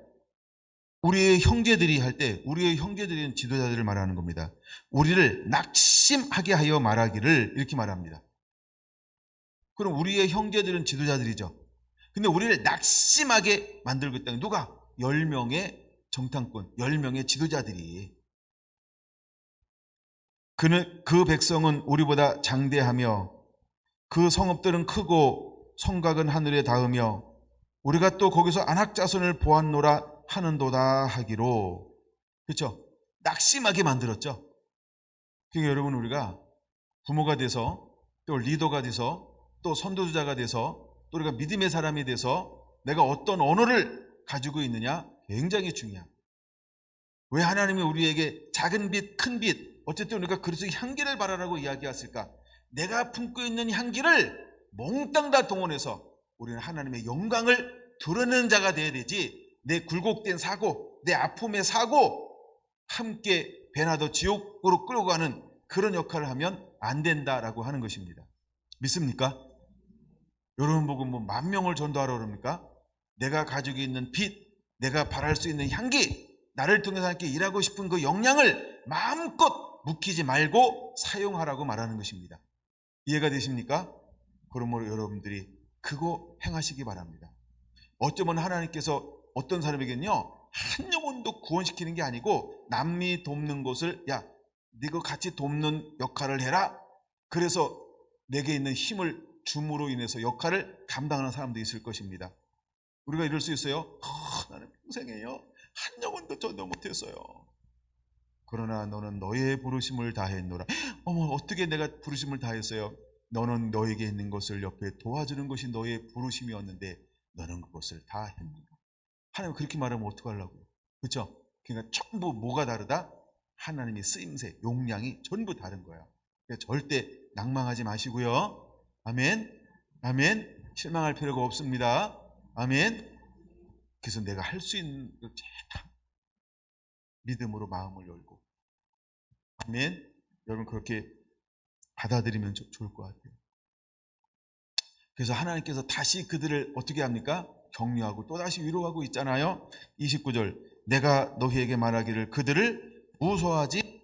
우리의 형제들이 할 때, 우리의 형제들은 지도자들을 말하는 겁니다. 우리를 낙심하게 하여 말하기를, 이렇게 말합니다. 그럼 우리의 형제들은 지도자들이죠. 근데 우리를 낙심하게 만들고 있다는, 누가? 10명의 정탐꾼, 10명의 지도자들이. 그 백성은 우리보다 장대하며 그 성읍들은 크고 성곽은 하늘에 닿으며 우리가 또 거기서 안악자손을 보았노라 하는도다 하기로. 그렇죠? 낙심하게 만들었죠. 그러니까 여러분, 우리가 부모가 돼서, 또 리더가 돼서, 또 선도주자가 돼서, 또 우리가 믿음의 사람이 돼서 내가 어떤 언어를 가지고 있느냐 굉장히 중요합니다. 왜 하나님이 우리에게 작은 빛, 큰 빛, 어쨌든 우리가 그리스도의 향기를 바라라고 이야기했을까? 내가 품고 있는 향기를 몽땅 다 동원해서 우리는 하나님의 영광을 드러내는 자가 되어야 되지, 내 굴곡된 사고, 내 아픔의 사고 함께 배나더 지옥으로 끌고 가는 그런 역할을 하면 안 된다라고 하는 것입니다. 믿습니까? 여러분 보고 10,000명을 전도하라 그럽니까? 내가 가지고 있는 빛, 내가 바랄 수 있는 향기, 나를 통해서 함께 일하고 싶은 그 역량을 마음껏 묵히지 말고 사용하라고 말하는 것입니다. 이해가 되십니까? 그러므로 여러분들이 그거 행하시기 바랍니다. 어쩌면 하나님께서 어떤 사람에게는요, 한 영혼도 구원시키는 게 아니고 남미 돕는 것을, 야, 네가 같이 돕는 역할을 해라. 그래서 내게 있는 힘을 줌으로 인해서 역할을 감당하는 사람도 있을 것입니다. 우리가 이럴 수 있어요. 나는 평생에요, 한 영혼도 전도 못했어요. 그러나 너는 너의 부르심을 다했노라. 어떻게 내가 부르심을 다했어요? 너는 너에게 있는 것을 옆에 도와주는 것이 너의 부르심이었는데 너는 그것을 다 했노라. 하나님 그렇게 말하면 어떡하려고요? 그렇죠? 그러니까 전부 뭐가 다르다? 하나님의 쓰임새, 용량이 전부 다른 거야. 그러니까 절대 낭망하지 마시고요. 아멘. 아멘. 실망할 필요가 없습니다. 아멘. 그래서 내가 할 수 있는 걸 다 믿음으로 마음을 열고, 아멘. 여러분 그렇게 받아들이면 좋을 것 같아요. 그래서 하나님께서 다시 그들을 어떻게 합니까? 격려하고 또다시 위로하고 있잖아요. 29절, 내가 너희에게 말하기를 그들을 무서워하지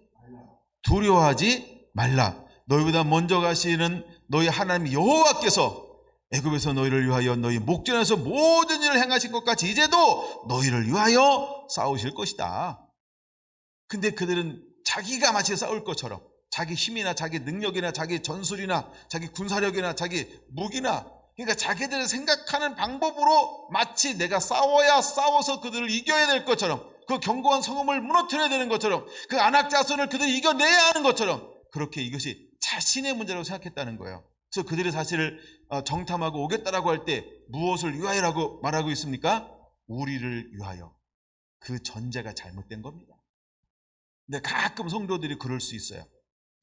두려워하지 말라. 너희보다 먼저 가시는 너희 하나님 여호와께서 애굽에서 너희를 위하여 너희 목전에서 모든 일을 행하신 것 같이 이제도 너희를 위하여 싸우실 것이다. 근데 그들은 자기가 마치 싸울 것처럼 자기 힘이나 자기 능력이나 자기 전술이나 자기 군사력이나 자기 무기나, 그러니까 자기들이 생각하는 방법으로 마치 내가 싸워서 그들을 이겨야 될 것처럼, 그 견고한 성읍을 무너뜨려야 되는 것처럼, 그 안악 자손을 그들이 이겨내야 하는 것처럼, 그렇게 이것이 자신의 문제라고 생각했다는 거예요. 그래서 그들이 사실을 정탐하고 오겠다라고 할 때 무엇을 위하여라고 말하고 있습니까? 우리를 위하여. 그 전제가 잘못된 겁니다. 근데 가끔 성도들이 그럴 수 있어요.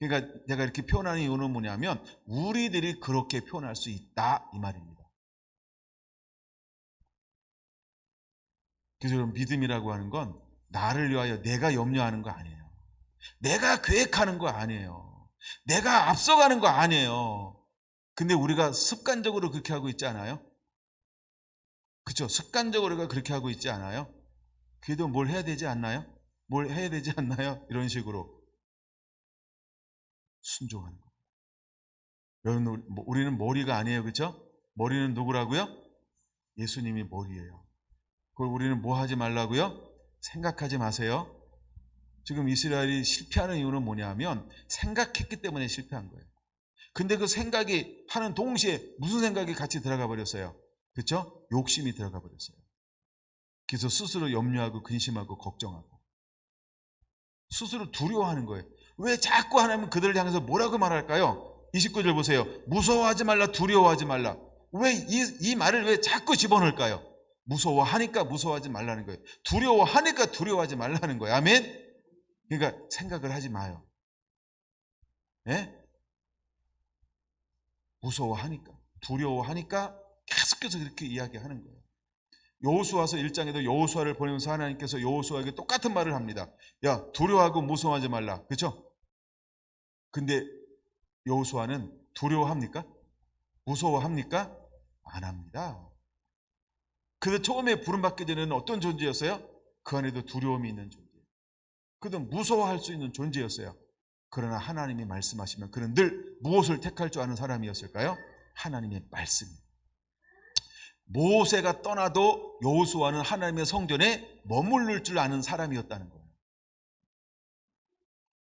그러니까 내가 이렇게 표현하는 이유는 뭐냐면 우리들이 그렇게 표현할 수 있다 이 말입니다. 그래서 믿음이라고 하는 건 나를 위하여 내가 염려하는 거 아니에요. 내가 계획하는 거 아니에요. 내가 앞서가는 거 아니에요. 근데 우리가 습관적으로 그렇게 하고 있지 않아요? 그렇죠? 습관적으로 우리가 그렇게 하고 있지 않아요? 그래도 뭘 해야 되지 않나요? 뭘 해야 되지 않나요? 이런 식으로 순종하는 거예요. 여러분, 우리는 머리가 아니에요. 그렇죠? 머리는 누구라고요? 예수님이 머리예요. 그걸 우리는 뭐 하지 말라고요? 생각하지 마세요. 지금 이스라엘이 실패하는 이유는 뭐냐면 생각했기 때문에 실패한 거예요. 근데 그 생각이 하는 동시에 무슨 생각이 같이 들어가 버렸어요? 그렇죠? 욕심이 들어가 버렸어요. 그래서 스스로 염려하고 근심하고 걱정하고 스스로 두려워하는 거예요. 왜 자꾸 하나님은 그들을 향해서 뭐라고 말할까요? 29절 보세요. 무서워하지 말라, 두려워하지 말라. 왜 이 말을 왜 자꾸 집어넣을까요? 무서워하니까 무서워하지 말라는 거예요. 두려워하니까 두려워하지 말라는 거예요. 아멘? 그러니까 생각을 하지 마요. 예? 무서워하니까, 두려워하니까 계속해서 그렇게 이야기하는 거예요. 여호수아서 1장에도 여호수아를 보내면서 하나님께서 여호수아에게 똑같은 말을 합니다. 야, 두려워하고 무서워하지 말라. 그렇죠? 근데 여호수아는 두려워합니까? 무서워합니까? 안 합니다. 그래서 처음에 부름받기 전에는 어떤 존재였어요? 그 안에도 두려움이 있는 존재예요. 그는 무서워할 수 있는 존재였어요. 그러나 하나님이 말씀하시면 그는 늘 무엇을 택할 줄 아는 사람이었을까요? 하나님의 말씀. 모세가 떠나도 여호수아는 하나님의 성전에 머무를 줄 아는 사람이었다는 거예요.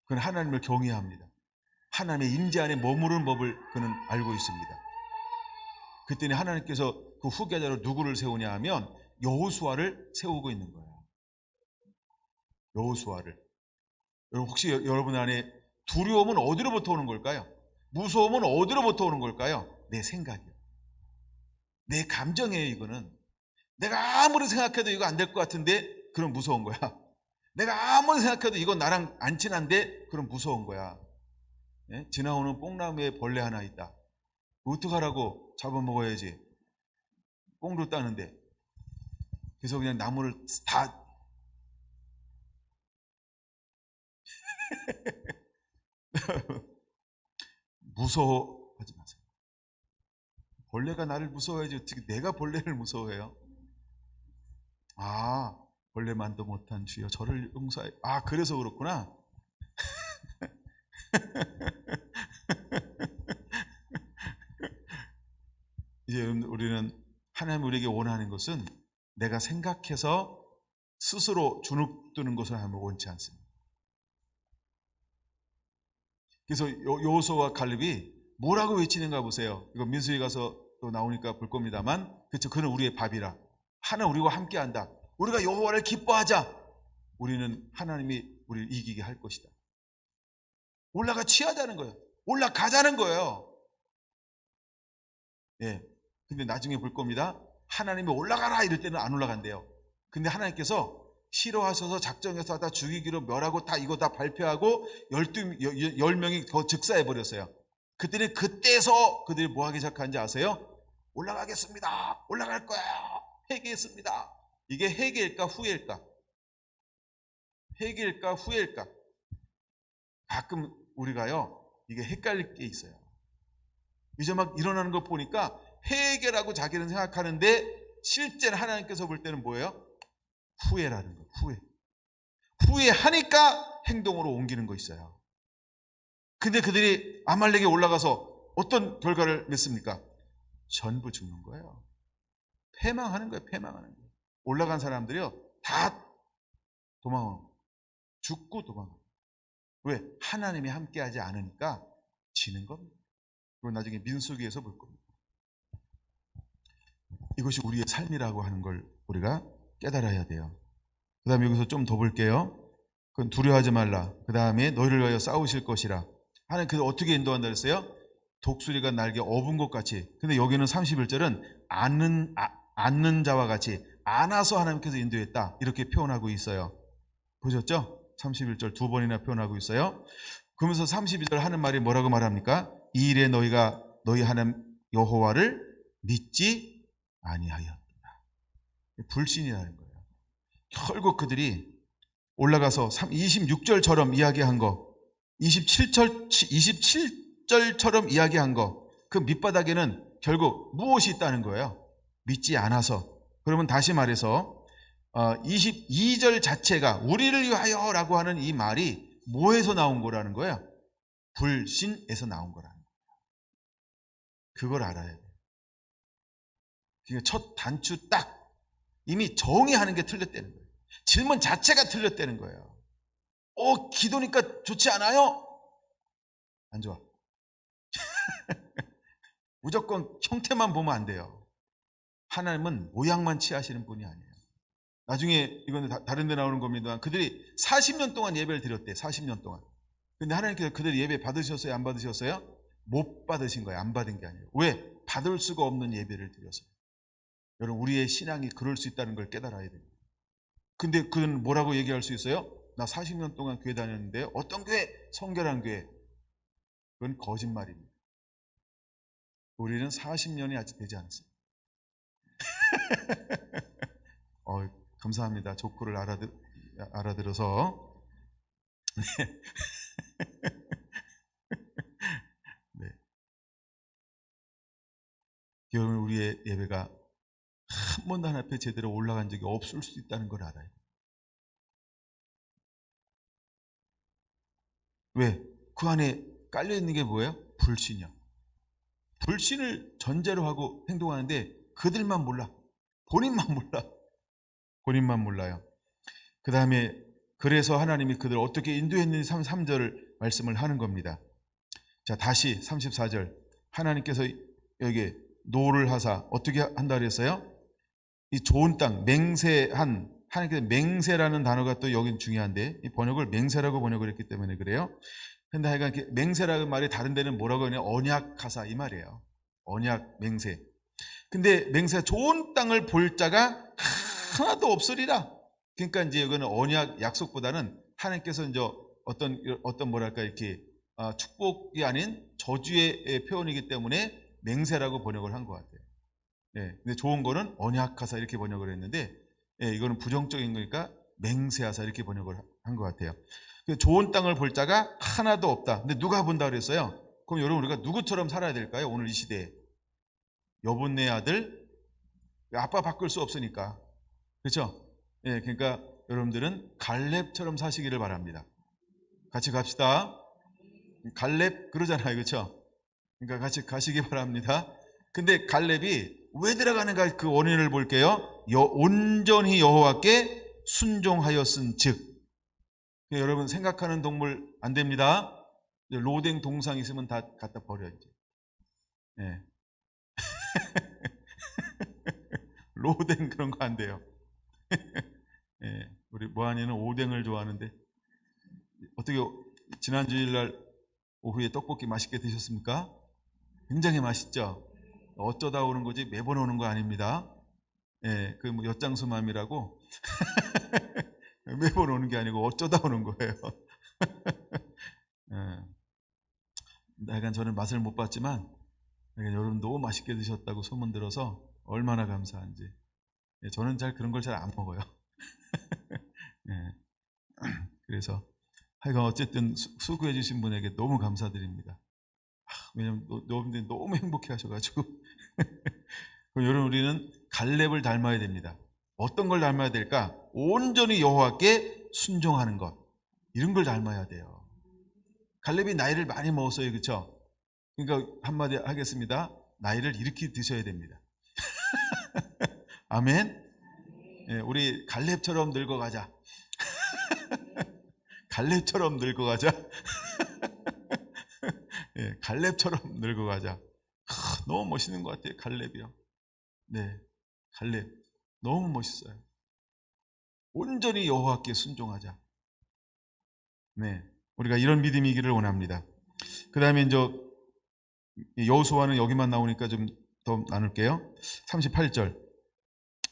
그는 하나님을 경외합니다. 하나님의 임재 안에 머무르는 법을 그는 알고 있습니다. 그랬더니 하나님께서 그 후계자로 누구를 세우냐 하면 여호수아를 세우고 있는 거예요. 여호수아를. 혹시 여러분 안에 두려움은 어디로부터 오는 걸까요? 무서움은 어디로부터 오는 걸까요? 내 생각이요. 내 감정이에요. 이거는 내가 아무리 생각해도 이거 안 될 것 같은데 그럼 무서운 거야. 내가 아무리 생각해도 이건 나랑 안 친한데 그럼 무서운 거야. 예? 지나오는 뽕나무에 벌레 하나 있다. 어떡하라고? 잡아먹어야지. 뽕도 따는데. 그래서 그냥 나무를 다 무서워하지 마세요. 벌레가 나를 무서워해야지 어떻게 내가 벌레를 무서워해요? 아, 벌레만도 못한 주여 저를 용서해. 아, 그래서 그렇구나. 이제 우리는 하나님 우리에게 원하는 것은 내가 생각해서 스스로 주눅드는 것을 하면 원치 않습니다. 그래서 여호수아와 갈렙이 뭐라고 외치는가 보세요. 이거 민수에 가서 또 나오니까 볼 겁니다만, 그렇죠. 그는 우리의 밥이라. 하나님 우리와 함께한다. 우리가 여호와를 기뻐하자. 우리는 하나님이 우리를 이기게 할 것이다. 올라가 취하자는 거예요. 올라가자는 거예요. 예. 근데 나중에 볼 겁니다. 하나님이 올라가라 이럴 때는 안 올라간대요. 근데 하나님께서 싫어하셔서 작정해서 다 죽이기로 멸하고 다 이거 다 발표하고 10명이 더 즉사해버렸어요. 그때서 그들이 뭐 하기 시작한지 아세요? 올라가겠습니다. 올라갈 거야. 회개했습니다. 이게 회개일까 후회일까? 회개일까 후회일까? 가끔 우리가요 이게 헷갈릴 게 있어요. 이제 막 일어나는 거 보니까 회개라고 자기는 생각하는데 실제는 하나님께서 볼 때는 뭐예요? 후회라는 거예요. 후회하니까 행동으로 옮기는 거 있어요. 근데 그들이 아말렉에 올라가서 어떤 결과를 맺습니까? 전부 죽는 거예요. 패망하는 거예요. 패망하는 거예요. 올라간 사람들이요 다 도망하는 거예요. 죽고 도망하는 거예요. 왜? 하나님이 함께하지 않으니까 지는 겁니다. 그리고 나중에 민수기에서 볼 겁니다. 이것이 우리의 삶이라고 하는 걸 우리가 깨달아야 돼요. 그 다음에 여기서 좀 더 볼게요. 그건 두려워하지 말라. 그 다음에 너희를 위하여 싸우실 것이라. 하나님 그래서 어떻게 인도한다 그랬어요? 독수리가 날개 업은 것 같이. 근데 여기는 31절은 앉는 자와 같이 안아서 하나님께서 인도했다. 이렇게 표현하고 있어요. 보셨죠? 31절 두 번이나 표현하고 있어요. 그러면서 32절 하는 말이 뭐라고 말합니까? 이 일에 너희가 너희 하나님 여호와를 믿지 아니하였다. 불신이라는 거예요. 결국 그들이 올라가서 26절처럼 이야기한 거, 27절처럼 이야기한 거, 그 밑바닥에는 결국 무엇이 있다는 거예요? 믿지 않아서. 그러면 다시 말해서 22절 자체가 우리를 위하여 라고 하는 이 말이 뭐에서 나온 거라는 거예요? 불신에서 나온 거라는 거예요. 그걸 알아야 돼요. 그러니까 첫 단추 딱 이미 정의하는 게 틀렸다는 거예요. 질문 자체가 틀렸다는 거예요. 기도니까 좋지 않아요? 안 좋아. 무조건 형태만 보면 안 돼요. 하나님은 모양만 취하시는 분이 아니에요. 나중에 이거는 다른 데 나오는 겁니다. 그들이 40년 동안 예배를 드렸대. 40년 동안. 근데 하나님께서 그들 예배 받으셨어요? 안 받으셨어요? 못 받으신 거예요. 안 받은 게 아니에요. 왜? 받을 수가 없는 예배를 드렸어요. 여러분 우리의 신앙이 그럴 수 있다는 걸 깨달아야 됩니다. 근데 그건 뭐라고 얘기할 수 있어요? 나 40년 동안 교회 다녔는데 어떤 교회? 성결한 교회. 그건 거짓말입니다. 우리는 40년이 아직 되지 않았어요. 감사합니다. 족구를 알아들어서. 네. 여러분 우리의 예배가 한 번도 하나님 앞에 제대로 올라간 적이 없을 수도 있다는 걸 알아요. 왜? 그 안에 깔려있는 게 뭐예요? 불신이요. 불신을 전제로 하고 행동하는데 그들만 몰라. 본인만 몰라. 본인만 몰라요. 그 다음에 그래서 하나님이 그들을 어떻게 인도했는지 33절을 말씀을 하는 겁니다. 자, 다시 34절. 하나님께서 여기 노를 하사 어떻게 한다 그랬어요? 이 좋은 땅, 맹세한, 하나님께서 맹세라는 단어가 또 여긴 중요한데 이 번역을 맹세라고 번역을 했기 때문에 그래요. 근데 하여간 맹세라는 말이 다른 데는 뭐라고 하냐? 언약하사 이 말이에요. 언약, 맹세. 근데 맹세 좋은 땅을 볼 자가 하나도 없으리라. 그러니까 이제 이거는 언약 약속보다는 하나님께서 이제 어떤 뭐랄까 이렇게 축복이 아닌 저주의 표현이기 때문에 맹세라고 번역을 한 것 같아요. 예, 근데 좋은 거는 언약하사 이렇게 번역을 했는데, 예, 이거는 부정적인 거니까 맹세하사 이렇게 번역을 한 것 같아요. 좋은 땅을 볼 자가 하나도 없다. 근데 누가 본다 그랬어요? 그럼 여러분 우리가 누구처럼 살아야 될까요? 오늘 이 시대에. 여분네 아들, 아빠 바꿀 수 없으니까. 그렇죠? 예, 그러니까 여러분들은 갈렙처럼 사시기를 바랍니다. 같이 갑시다. 갈렙 그러잖아요. 그렇죠? 그러니까 같이 가시기 바랍니다. 근데 갈렙이 왜 들어가는가 그 원인을 볼게요. 온전히 여호와께 순종하였은 즉. 여러분 생각하는 동물 안 됩니다. 로댕 동상 있으면 다 갖다 버려 이제. 예. 로댕 그런 거 안 돼요. 예. 우리 모한이는 오뎅을 좋아하는데 어떻게 지난 주일날 오후에 떡볶이 맛있게 드셨습니까? 굉장히 맛있죠. 어쩌다 오는 거지 매번 오는 거 아닙니다. 예, 그 뭐 엿장수맘이라고 매번 오는 게 아니고 어쩌다 오는 거예요. 예. 약간 저는 맛을 못 봤지만 여러분 너무 맛있게 드셨다고 소문 들어서 얼마나 감사한지. 예, 저는 그런 걸 잘 안 먹어요. 예. 그래서 하여간 어쨌든 수고해 주신 분에게 너무 감사드립니다. 왜냐면 여러분들이 너무 행복해 하셔가지고. 그럼 여러분 우리는 갈렙을 닮아야 됩니다. 어떤 걸 닮아야 될까? 온전히 여호와께 순종하는 것. 이런 걸 닮아야 돼요. 갈렙이 나이를 많이 먹었어요. 그렇죠? 그러니까 한마디 하겠습니다. 나이를 이렇게 드셔야 됩니다. 아멘. 예, 우리 갈렙처럼 늙어가자. 갈렙처럼 늙어가자. 예, 갈렙처럼 늙어가자. 너무 멋있는 것 같아요. 갈렙이요. 네, 갈렙 너무 멋있어요. 온전히 여호와께 순종하자. 네, 우리가 이런 믿음이기를 원합니다. 그 다음에 이제 여호수아는 여기만 나오니까 좀 더 나눌게요. 38절.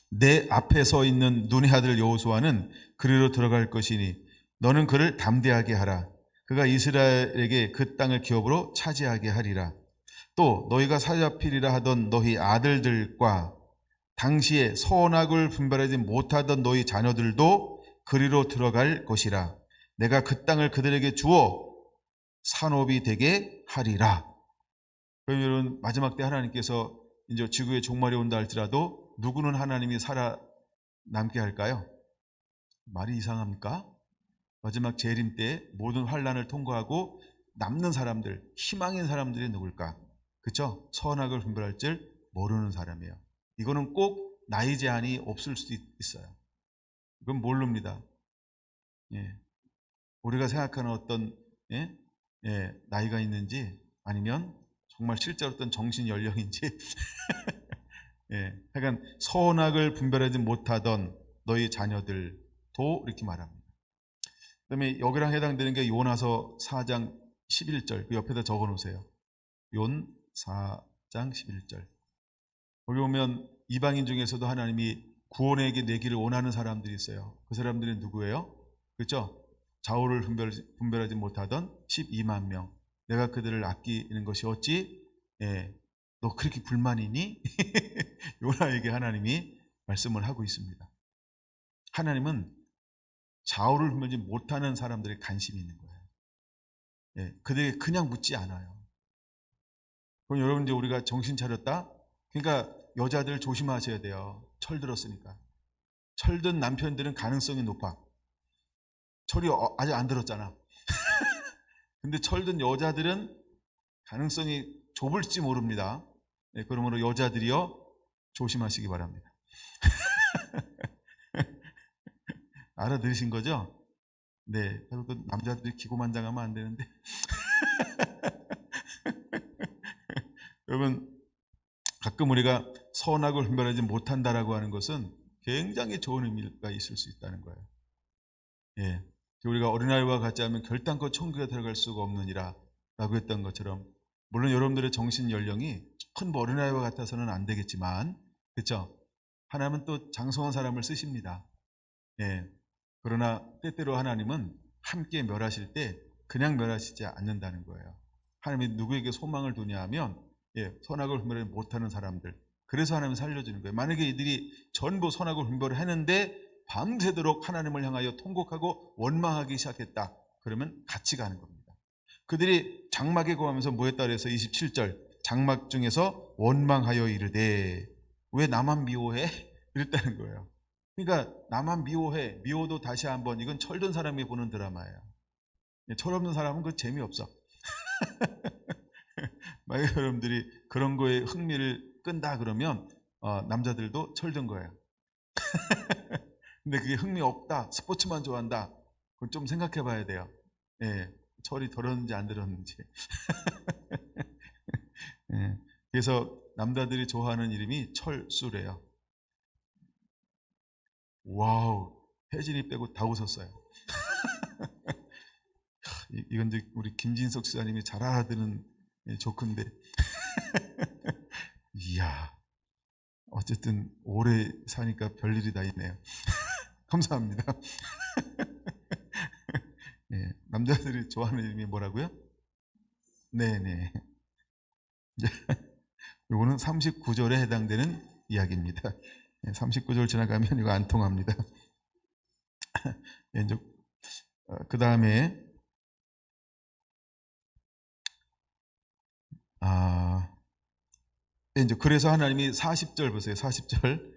내 앞에 서 있는 눈의 아들 여호수아는 그리로 들어갈 것이니 너는 그를 담대하게 하라. 그가 이스라엘에게 그 땅을 기업으로 차지하게 하리라. 또 너희가 사잡히리라 하던 너희 아들들과 당시에 선악을 분별하지 못하던 너희 자녀들도 그리로 들어갈 것이라. 내가 그 땅을 그들에게 주어 산업이 되게 하리라. 그럼 여러분, 마지막 때 하나님께서 이제 지구에 종말이 온다 할지라도 누구는 하나님이 살아남게 할까요? 말이 이상합니까? 마지막 재림 때 모든 환난을 통과하고 남는 사람들, 희망인 사람들이 누굴까? 그렇죠? 선악을 분별할 줄 모르는 사람이에요. 이거는 꼭 나이 제한이 없을 수도 있어요. 이건 모릅니다. 예. 우리가 생각하는 어떤 나이가 있는지, 아니면 정말 실제로 어떤 정신 연령인지 하여간 선악을 분별하지 못하던 너희 자녀들도 이렇게 말합니다. 그 다음에 여기랑 해당되는 게 요나서 4장 11절, 그 옆에다 적어 놓으세요. 요 4장 11절. 거기 보면 이방인 중에서도 하나님이 구원에게 내기를 원하는 사람들이 있어요. 그 사람들은 누구예요? 그렇죠? 좌우를 분별하지 못하던 12만 명. 내가 그들을 아끼는 것이 어찌? 너 그렇게 불만이니? 요나에게 하나님이 말씀을 하고 있습니다. 하나님은 좌우를 분별하지 못하는 사람들의 관심이 있는 거예요. 그들에게 그냥 묻지 않아요. 그럼 여러분, 이제 우리가 정신 차렸다? 그러니까 여자들 조심하셔야 돼요. 철들었으니까. 철든 남편들은 가능성이 높아. 철이 아직 안 들었잖아. 근데 철든 여자들은 가능성이 좁을지 모릅니다. 그러므로 여자들이요, 조심하시기 바랍니다. 알아들으신 거죠? 네. 그리고 남자들이 기고만장하면 안 되는데. 여러분, 가끔 우리가 선악을 분별하지 못한다라고 하는 것은 굉장히 좋은 의미가 있을 수 있다는 거예요. 우리가 어린아이와 같지 않으면 결단코 천국에 들어갈 수가 없느니라 라고 했던 것처럼, 물론 여러분들의 정신 연령이 큰 어린아이와 같아서는 안 되겠지만, 그렇죠? 하나님은 또 장성한 사람을 쓰십니다. 그러나 때때로 하나님은 함께 멸하실 때 그냥 멸하시지 않는다는 거예요. 하나님이 누구에게 소망을 두냐 하면 선악을 분별하지 못하는 사람들, 그래서 하나님은 살려주는 거예요. 만약에 이들이 전부 선악을 분별을 했는데 밤새도록 하나님을 향하여 통곡하고 원망하기 시작했다, 그러면 같이 가는 겁니다. 그들이 장막에 거하면서 뭐 했다 그래서 27절, 장막 중에서 원망하여 이르되 왜 나만 미워해? 이랬다는 거예요. 그러니까 나만 미워해, 미워도 다시 한번, 이건 철든 사람이 보는 드라마예요. 철없는 사람은 그 재미없어. 만약 여러분들이 그런 거에 흥미를 끈다 그러면 남자들도 철든 거예요. 근데 그게 흥미없다, 스포츠만 좋아한다, 그건 좀 생각해 봐야 돼요. 철이 들었는지 안 들었는지. 그래서 남자들이 좋아하는 이름이 철수래요. 와우, 혜진이 빼고 다 웃었어요. 이건 이제 우리 김진석 수사님이 잘 알아듣는 조크인데. 이야, 어쨌든 오래 사니까 별일이 다 있네요. 감사합니다. 남자들이 좋아하는 이름이 뭐라고요? 네네. 요거는 39절에 해당되는 이야기입니다. 39절 지나가면 이거 안 통합니다. 이제 그 다음에 이제 그래서 하나님이 40절 보세요. 40절.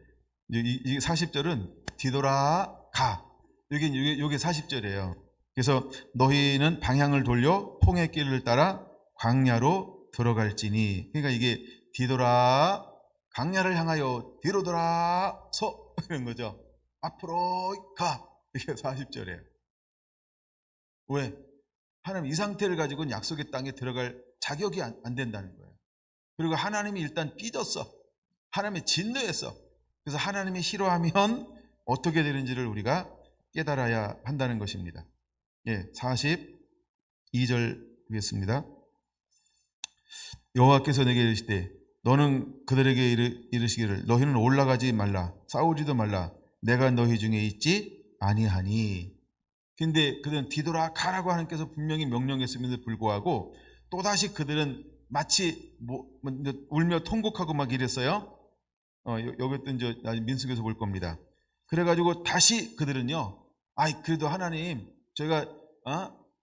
이 40절은 뒤돌아가. 이게 40절이에요. 그래서 너희는 방향을 돌려 홍해 길을 따라 광야로 들어갈지니. 그러니까 이게 뒤돌아 강야를 향하여 뒤로 돌아서 이런 거죠. 앞으로 가. 이게 40절이에요. 왜? 하나님 이 상태를 가지고는 약속의 땅에 들어갈 자격이 안 된다는 거예요. 그리고 하나님이 일단 삐졌어. 하나님이 진노했어. 그래서 하나님이 싫어하면 어떻게 되는지를 우리가 깨달아야 한다는 것입니다. 예, 42절 보겠습니다. 여호와께서 내게 이르시되 너는 그들에게 이르시기를 너희는 올라가지 말라 싸우지도 말라 내가 너희 중에 있지 아니하니. 근데 그들은 뒤돌아 가라고 하나님께서 분명히 명령했음에도 불구하고 또다시 그들은 마치 울며 통곡하고 막 이랬어요. 여기 또 이제 민수기에서 볼 겁니다. 그래가지고 다시 그들은요, 그래도 하나님, 저희가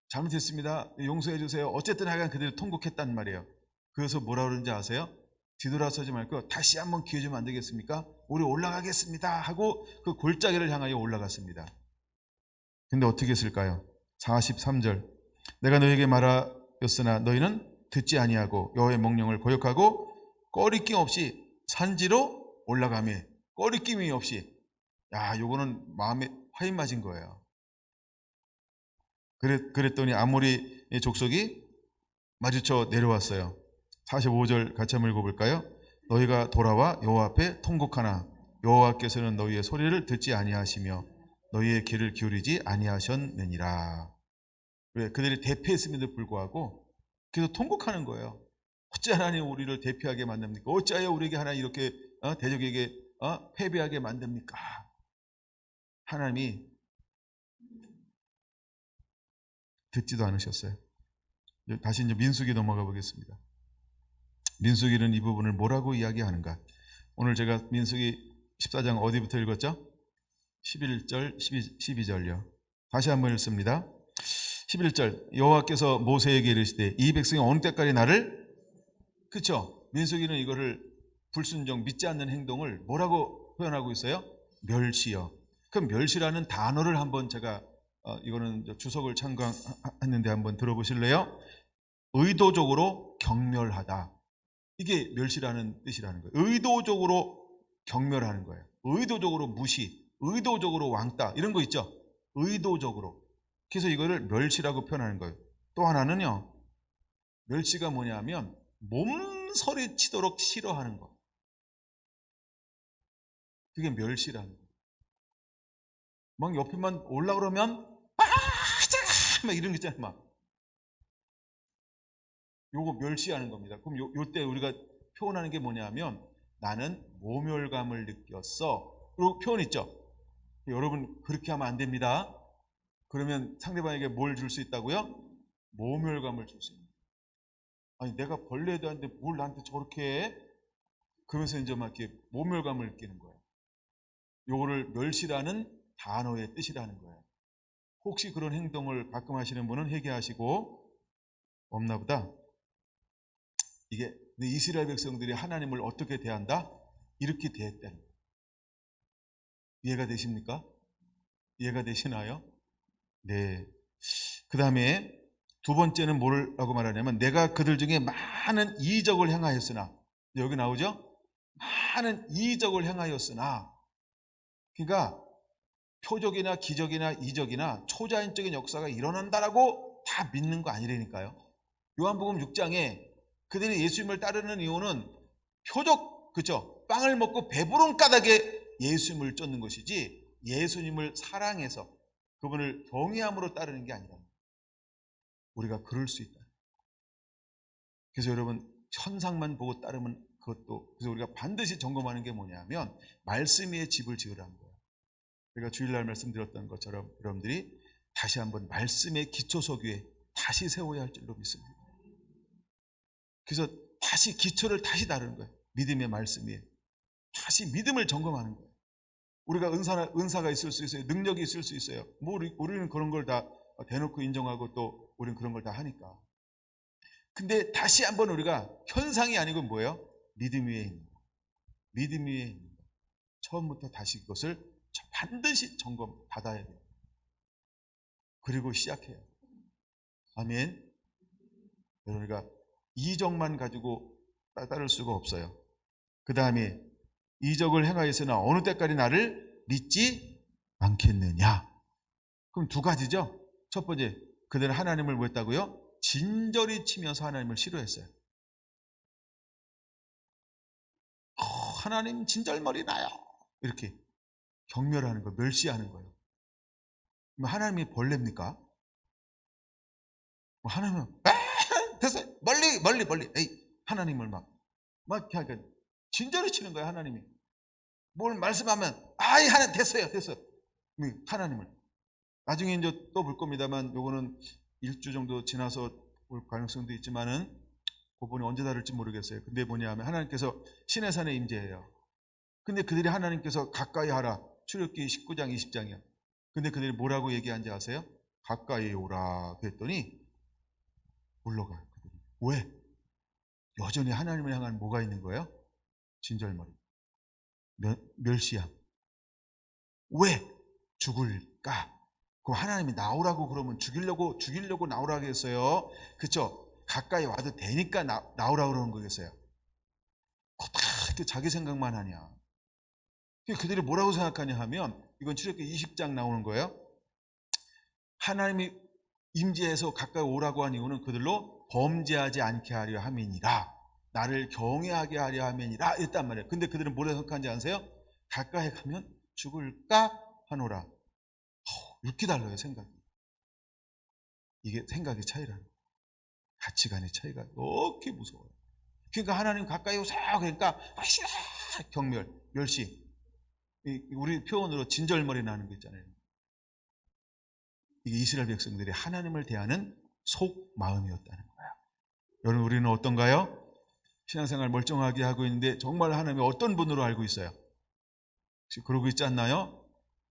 잘못했습니다. 용서해 주세요. 어쨌든 하여간 그들이 통곡했단 말이에요. 그래서 뭐라 그러는지 아세요? 뒤돌아서지 말고 다시 한번 기회 주면 안 되겠습니까? 우리 올라가겠습니다 하고 그 골짜기를 향하여 올라갔습니다. 근데 어떻게 했을까요? 43절 내가 너에게 말하였으나 너희는 듣지 아니하고 여호와의 명령을 거역하고 꺼리낌 없이 산지로 올라가며 꺼리낌이 없이. 요거는 마음에 화인 맞은 거예요. 그랬더니 아모리 족속이 마주쳐 내려왔어요. 45절 같이 한번 읽어볼까요? 너희가 돌아와 여호와 앞에 통곡하나 여호와께서는 너희의 소리를 듣지 아니하시며 너희의 귀를 기울이지 아니하셨느니라. 왜? 그들이 대패했음에도 불구하고 계속 통곡하는 거예요. 어찌 하나님 우리를 대피하게 만듭니까? 어찌하여 우리에게 하나님 이렇게 대적에게 패배하게 만듭니까? 하나님이 듣지도 않으셨어요. 다시 이제 민수기 넘어가 보겠습니다. 민수기는 이 부분을 뭐라고 이야기하는가? 오늘 제가 민수기 14장 어디부터 읽었죠? 11절, 12절요. 다시 한번 읽습니다. 11절 여호와께서 모세에게 이르시되 이 백성이 어느 때까지 나를 그쵸? 민수기는 이거를 불순종, 믿지 않는 행동을 뭐라고 표현하고 있어요? 멸시요. 그럼 멸시라는 단어를 한번 제가 이거는 주석을 참고했는데 한번 들어보실래요? 의도적으로 경멸하다. 이게 멸시라는 뜻이라는 거예요. 의도적으로 경멸하는 거예요. 의도적으로 무시, 의도적으로 왕따 이런 거 있죠. 의도적으로. 그래서 이거를 멸시라고 표현하는 거예요. 또 하나는요. 멸시가 뭐냐면 몸서리치도록 싫어하는 거. 그게 멸시라는 거예요. 막 옆에만 올라 그러면 막 이런 거 있잖아요. 막. 요거 멸시하는 겁니다. 그럼 요때 우리가 표현하는 게 뭐냐면 나는 모멸감을 느꼈어. 그리고 표현 있죠. 여러분 그렇게 하면 안 됩니다. 그러면 상대방에게 뭘 줄 수 있다고요? 모멸감을 줄 수 있는. 아니 내가 벌레도 하는데 뭘 나한테 저렇게 해? 그러면서 이제 막 이렇게 모멸감을 느끼는 거예요. 요거를 멸시라는 단어의 뜻이라는 거예요. 혹시 그런 행동을 가끔 하시는 분은 회개하시고 없나 보다. 이게 이스라엘 백성들이 하나님을 어떻게 대한다? 이렇게 대했다는 거예요. 이해가 되십니까? 이해가 되시나요? 네. 그 다음에 두 번째는 뭐라고 말하냐면 내가 그들 중에 많은 이적을 행하였으나 여기 나오죠? 많은 이적을 행하였으나 그러니까 표적이나 기적이나 이적이나 초자연적인 역사가 일어난다라고 다 믿는 거 아니라니까요. 요한복음 6장에 그들이 예수님을 따르는 이유는 표적, 그죠? 빵을 먹고 배부른 까닭에 예수님을 쫓는 것이지 예수님을 사랑해서 그분을 경외함으로 따르는 게 아니라 우리가 그럴 수 있다. 그래서 여러분 현상만 보고 따르면 그것도 그래서 우리가 반드시 점검하는 게 뭐냐면 말씀 위에 집을 지으라는 거예요. 제가 주일날 말씀드렸던 것처럼 여러분들이 다시 한번 말씀의 기초석 위에 다시 세워야 할 줄로 믿습니다. 그래서 다시 기초를 다시 다루는 거예요. 믿음의 말씀 위에 다시 믿음을 점검하는 거예요. 우리가 은사가 있을 수 있어요. 능력이 있을 수 있어요. 뭐 우리는 그런 걸 다 대놓고 인정하고 또 우리는 그런 걸 다 하니까. 근데 다시 한번 우리가 현상이 아니고 뭐예요? 믿음 위에 있는 거. 믿음 위에 있는 거. 처음부터 다시 그것을 반드시 점검 받아야 돼요. 그리고 시작해요. 아멘. 여러분 우리가 이적만 가지고 따를 수가 없어요. 그 다음에 이적을 행하였으나 어느 때까지 나를 믿지 않겠느냐. 그럼 두 가지죠. 첫 번째, 그들은 하나님을 뭐 했다고요? 진저리 치면서 하나님을 싫어했어요. 하나님 진절머리 나요. 이렇게 경멸하는 거예요. 멸시하는 거예요. 하나님이 벌레입니까? 하나님은 됐어요. 멀리. 에이, 하나님을 막 진저리 치는 거예요. 하나님이 뭘 말씀하면 하나님 됐어요. 하나님을 나중에 이제 또 볼 겁니다만, 요거는 1주 정도 지나서 볼 가능성도 있지만은 그분이 언제 다를지 모르겠어요. 근데 뭐냐면 하나님께서 시내산에 임재해요. 근데 그들이 하나님께서 가까이 하라. 출애굽기 19장 20장이요. 근데 그들이 뭐라고 얘기한지 아세요? 가까이 오라 그랬더니 물러가요. 그들이. 왜? 여전히 하나님을 향한 뭐가 있는 거예요? 진절머리, 멸시함. 왜? 죽을까? 그럼 하나님이 나오라고 그러면 죽이려고 나오라고 했어요. 그렇죠? 가까이 와도 되니까 나오라고 그러는 거겠어요. 어떻게 자기 생각만 하냐. 그들이 뭐라고 생각하냐 하면, 이건 출애굽기 20장 나오는 거예요. 하나님이 임재해서 가까이 오라고 한 이유는 그들로 범죄하지 않게 하려 함이니라. 나를 경외하게 하려 함이니라 이랬단 말이에요. 근데 그들은 뭐라고 생각하는지 아세요? 가까이 가면 죽을까 하노라. 이렇게 달라요, 생각이. 이게 생각의 차이라는 거예요. 가치관의 차이가 이렇게 무서워요. 그러니까 하나님 가까이 오세요. 그러니까 경멸, 멸시. 우리 표현으로 진절머리 나는 거 있잖아요. 이게 이스라엘 백성들이 하나님을 대하는 속마음이었다는 거야. 여러분, 우리는 어떤가요? 신앙생활 멀쩡하게 하고 있는데 정말 하나님이 어떤 분으로 알고 있어요? 혹시 그러고 있지 않나요?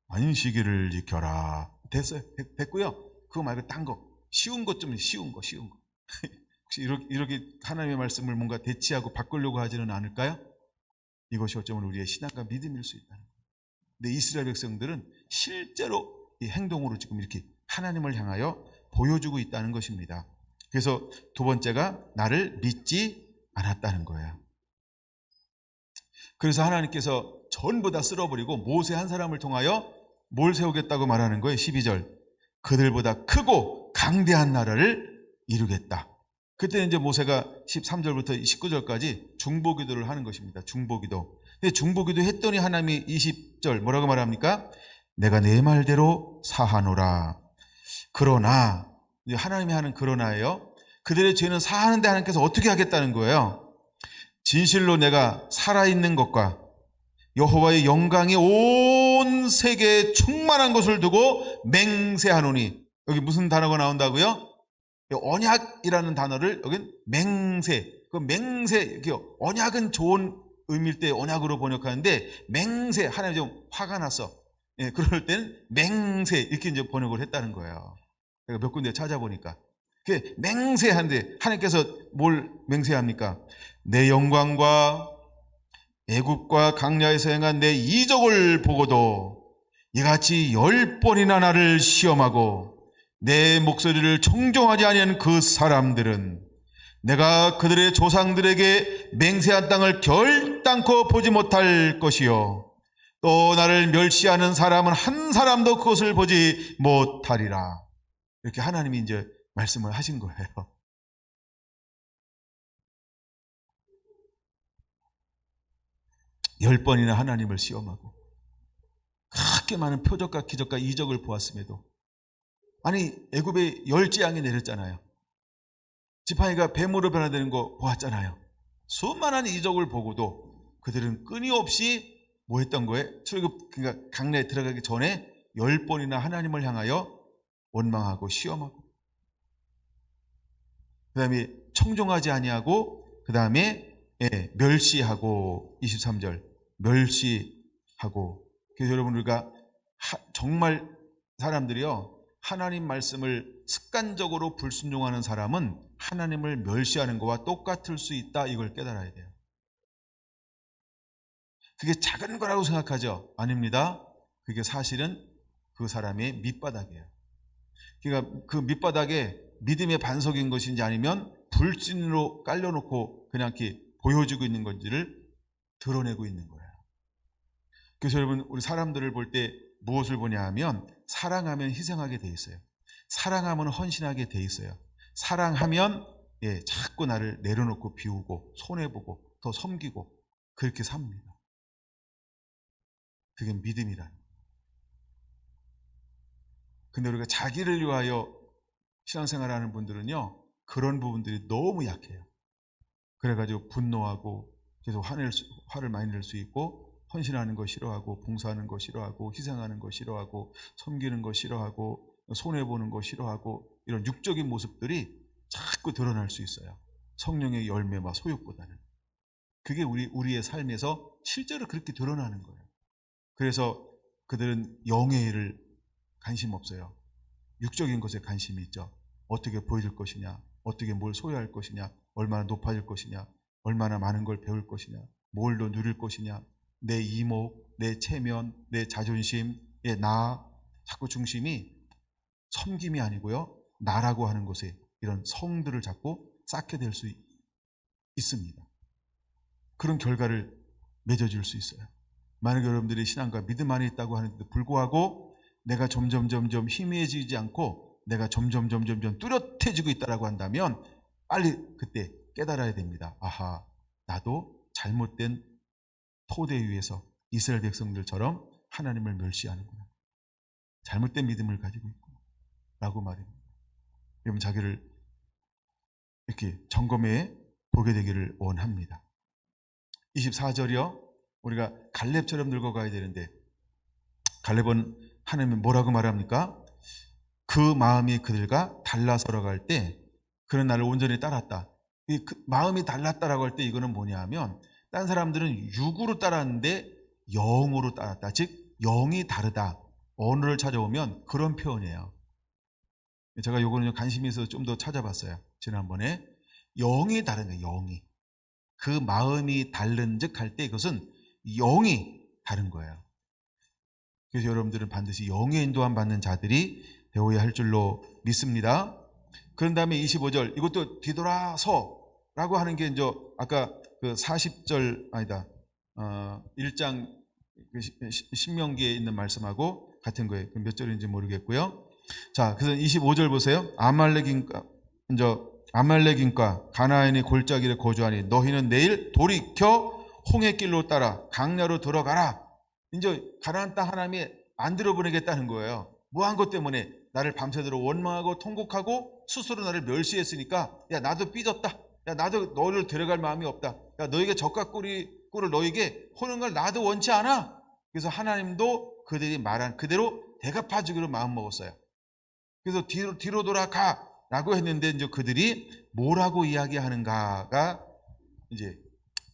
안식일을 지켜라. 됐어요. 됐고요. 그거 말고 딴 거. 쉬운 것 좀, 쉬운 거. 혹시 이렇게 하나님의 말씀을 뭔가 대치하고 바꾸려고 하지는 않을까요? 이것이 어쩌면 우리의 신앙과 믿음일 수 있다는 거예요. 근데 이스라엘 백성들은 실제로 이 행동으로 지금 이렇게 하나님을 향하여 보여주고 있다는 것입니다. 그래서 두 번째가 나를 믿지 않았다는 거예요. 그래서 하나님께서 전부 다 쓸어버리고 모세 한 사람을 통하여 뭘 세우겠다고 말하는 거예요. 12절. 그들보다 크고 강대한 나라를 이루겠다. 그때 이제 모세가 13절부터 19절까지 중보기도를 하는 것입니다. 중보기도. 근데 중보기도 했더니 하나님이 20절 뭐라고 말합니까? 내가 내 말대로 사하노라. 그러나, 하나님이 하는 그러나예요. 그들의 죄는 사하는데 하나님께서 어떻게 하겠다는 거예요? 진실로 내가 살아있는 것과 여호와의 영광이 온 세계에 충만한 것을 두고 맹세하노니. 여기 무슨 단어가 나온다고요? 언약이라는 단어를 여긴 맹세. 그 맹세, 언약은 좋은 의미일 때 언약으로 번역하는데, 맹세, 하나님 좀 화가 났어. 예, 그럴 땐 맹세 이렇게 이제 번역을 했다는 거예요. 제가 몇 군데 찾아보니까. 맹세하는데 하나님께서 뭘 맹세합니까? 내 영광과 애굽과 강야에서 행한 내 이적을 보고도 이같이 10번이나 나를 시험하고 내 목소리를 청종하지 아니한 그 사람들은 내가 그들의 조상들에게 맹세한 땅을 결단코 보지 못할 것이요 또 나를 멸시하는 사람은 한 사람도 그것을 보지 못하리라. 이렇게 하나님이 이제 말씀을 하신 거예요. 열 번이나 하나님을 시험하고 그렇게 많은 표적과 기적과 이적을 보았음에도, 아니 애굽에 열재앙이 내렸잖아요. 지팡이가 뱀으로 변화되는 거 보았잖아요. 수많은 이적을 보고도 그들은 끊임없이 뭐 했던 거예요? 출애굽, 그러니까 강내에 들어가기 전에 10번이나 하나님을 향하여 원망하고 시험하고, 그 다음에 청종하지 아니하고, 그 다음에 멸시하고, 23절 멸시하고. 그래서 여러분, 우리가 정말 사람들이요, 하나님 말씀을 습관적으로 불순종하는 사람은 하나님을 멸시하는 것과 똑같을 수 있다, 이걸 깨달아야 돼요. 그게 작은 거라고 생각하죠? 아닙니다. 그게 사실은 그 사람의 밑바닥이에요. 그러니까 그 밑바닥에 믿음의 반석인 것인지 아니면 불신으로 깔려놓고 그냥 이렇게 보여주고 있는 건지를 드러내고 있는 거예요. 그래서 여러분, 우리 사람들을 볼 때 무엇을 보냐 하면 사랑하면 희생하게 돼 있어요. 사랑하면 헌신하게 돼 있어요. 사랑하면 자꾸 나를 내려놓고 비우고 손해보고 더 섬기고 그렇게 삽니다. 그게 믿음이라는 거예요. 근데 우리가 자기를 위하여 신앙생활하는 분들은요, 그런 부분들이 너무 약해요. 그래가지고 분노하고 계속 화를 많이 낼 수 있고, 헌신하는 거 싫어하고, 봉사하는 거 싫어하고, 희생하는 거 싫어하고, 섬기는 거 싫어하고, 손해보는 거 싫어하고, 이런 육적인 모습들이 자꾸 드러날 수 있어요. 성령의 열매와 소욕보다는. 그게 우리의 삶에서 실제로 그렇게 드러나는 거예요. 그래서 그들은 영의 일을 관심 없어요. 육적인 것에 관심이 있죠. 어떻게 보여줄 것이냐, 어떻게 뭘 소유할 것이냐, 얼마나 높아질 것이냐, 얼마나 많은 걸 배울 것이냐, 뭘 더 누릴 것이냐, 내 이목, 내 체면, 내 자존심, 나, 자꾸 중심이 섬김이 아니고요, 나라고 하는 것에 이런 성들을 자꾸 쌓게 될 수 있습니다. 그런 결과를 맺어줄 수 있어요. 만약 여러분들이 신앙과 믿음 안에 있다고 하는데도 불구하고 내가 점점 희미해지지 않고 내가 점점 뚜렷해지고 있다고 한다면 빨리 그때 깨달아야 됩니다. 아하, 나도 잘못된 토대 위에서 이스라엘 백성들처럼 하나님을 멸시하는구나. 잘못된 믿음을 가지고 있구나 라고 말입니다. 여러분, 자기를 이렇게 점검해 보게 되기를 원합니다. 24절이요. 우리가 갈렙처럼 늙어가야 되는데 갈렙은 하나님이 뭐라고 말합니까? 그 마음이 그들과 달라서러 갈 때 그는 나를 온전히 따랐다. 그 마음이 달랐다라고 할 때 이거는 뭐냐 하면 딴 사람들은 육으로 따랐는데 영으로 따랐다. 즉 영이 다르다. 언어를 찾아오면 그런 표현이에요. 제가 요거는 관심이 있어서 좀 더 찾아봤어요. 지난번에 영이 다른 거예요. 영이. 그 마음이 다른 즉 할 때 이것은 영이 다른 거예요. 그래서 여러분들은 반드시 영의 인도함 받는 자들이 되어야 할 줄로 믿습니다. 그런 다음에 25절, 이것도 뒤돌아서라고 하는 게 이제 아까 그 40절 아니다 1장 신명기에 있는 말씀하고 같은 거예요. 몇 절인지 모르겠고요. 자, 그래서 25절 보세요. 아말렉인과 가나안이 골짜기를 거주하니 너희는 내일 돌이켜 홍해 길로 따라 강야로 들어가라. 이제 가나안 땅 하나님이 만들어 보내겠다는 거예요. 뭐 한 것 때문에 나를 밤새도록 원망하고 통곡하고 스스로 나를 멸시했으니까 야, 나도 삐졌다. 야, 나도 너를 데려갈 마음이 없다. 야, 너에게 젓가락꿀을 너에게 호는 걸 나도 원치 않아. 그래서 하나님도 그들이 말한 그대로 대갚아주기로 마음먹었어요. 그래서 뒤로 돌아가 라고 했는데 이제 그들이 뭐라고 이야기하는가가 이제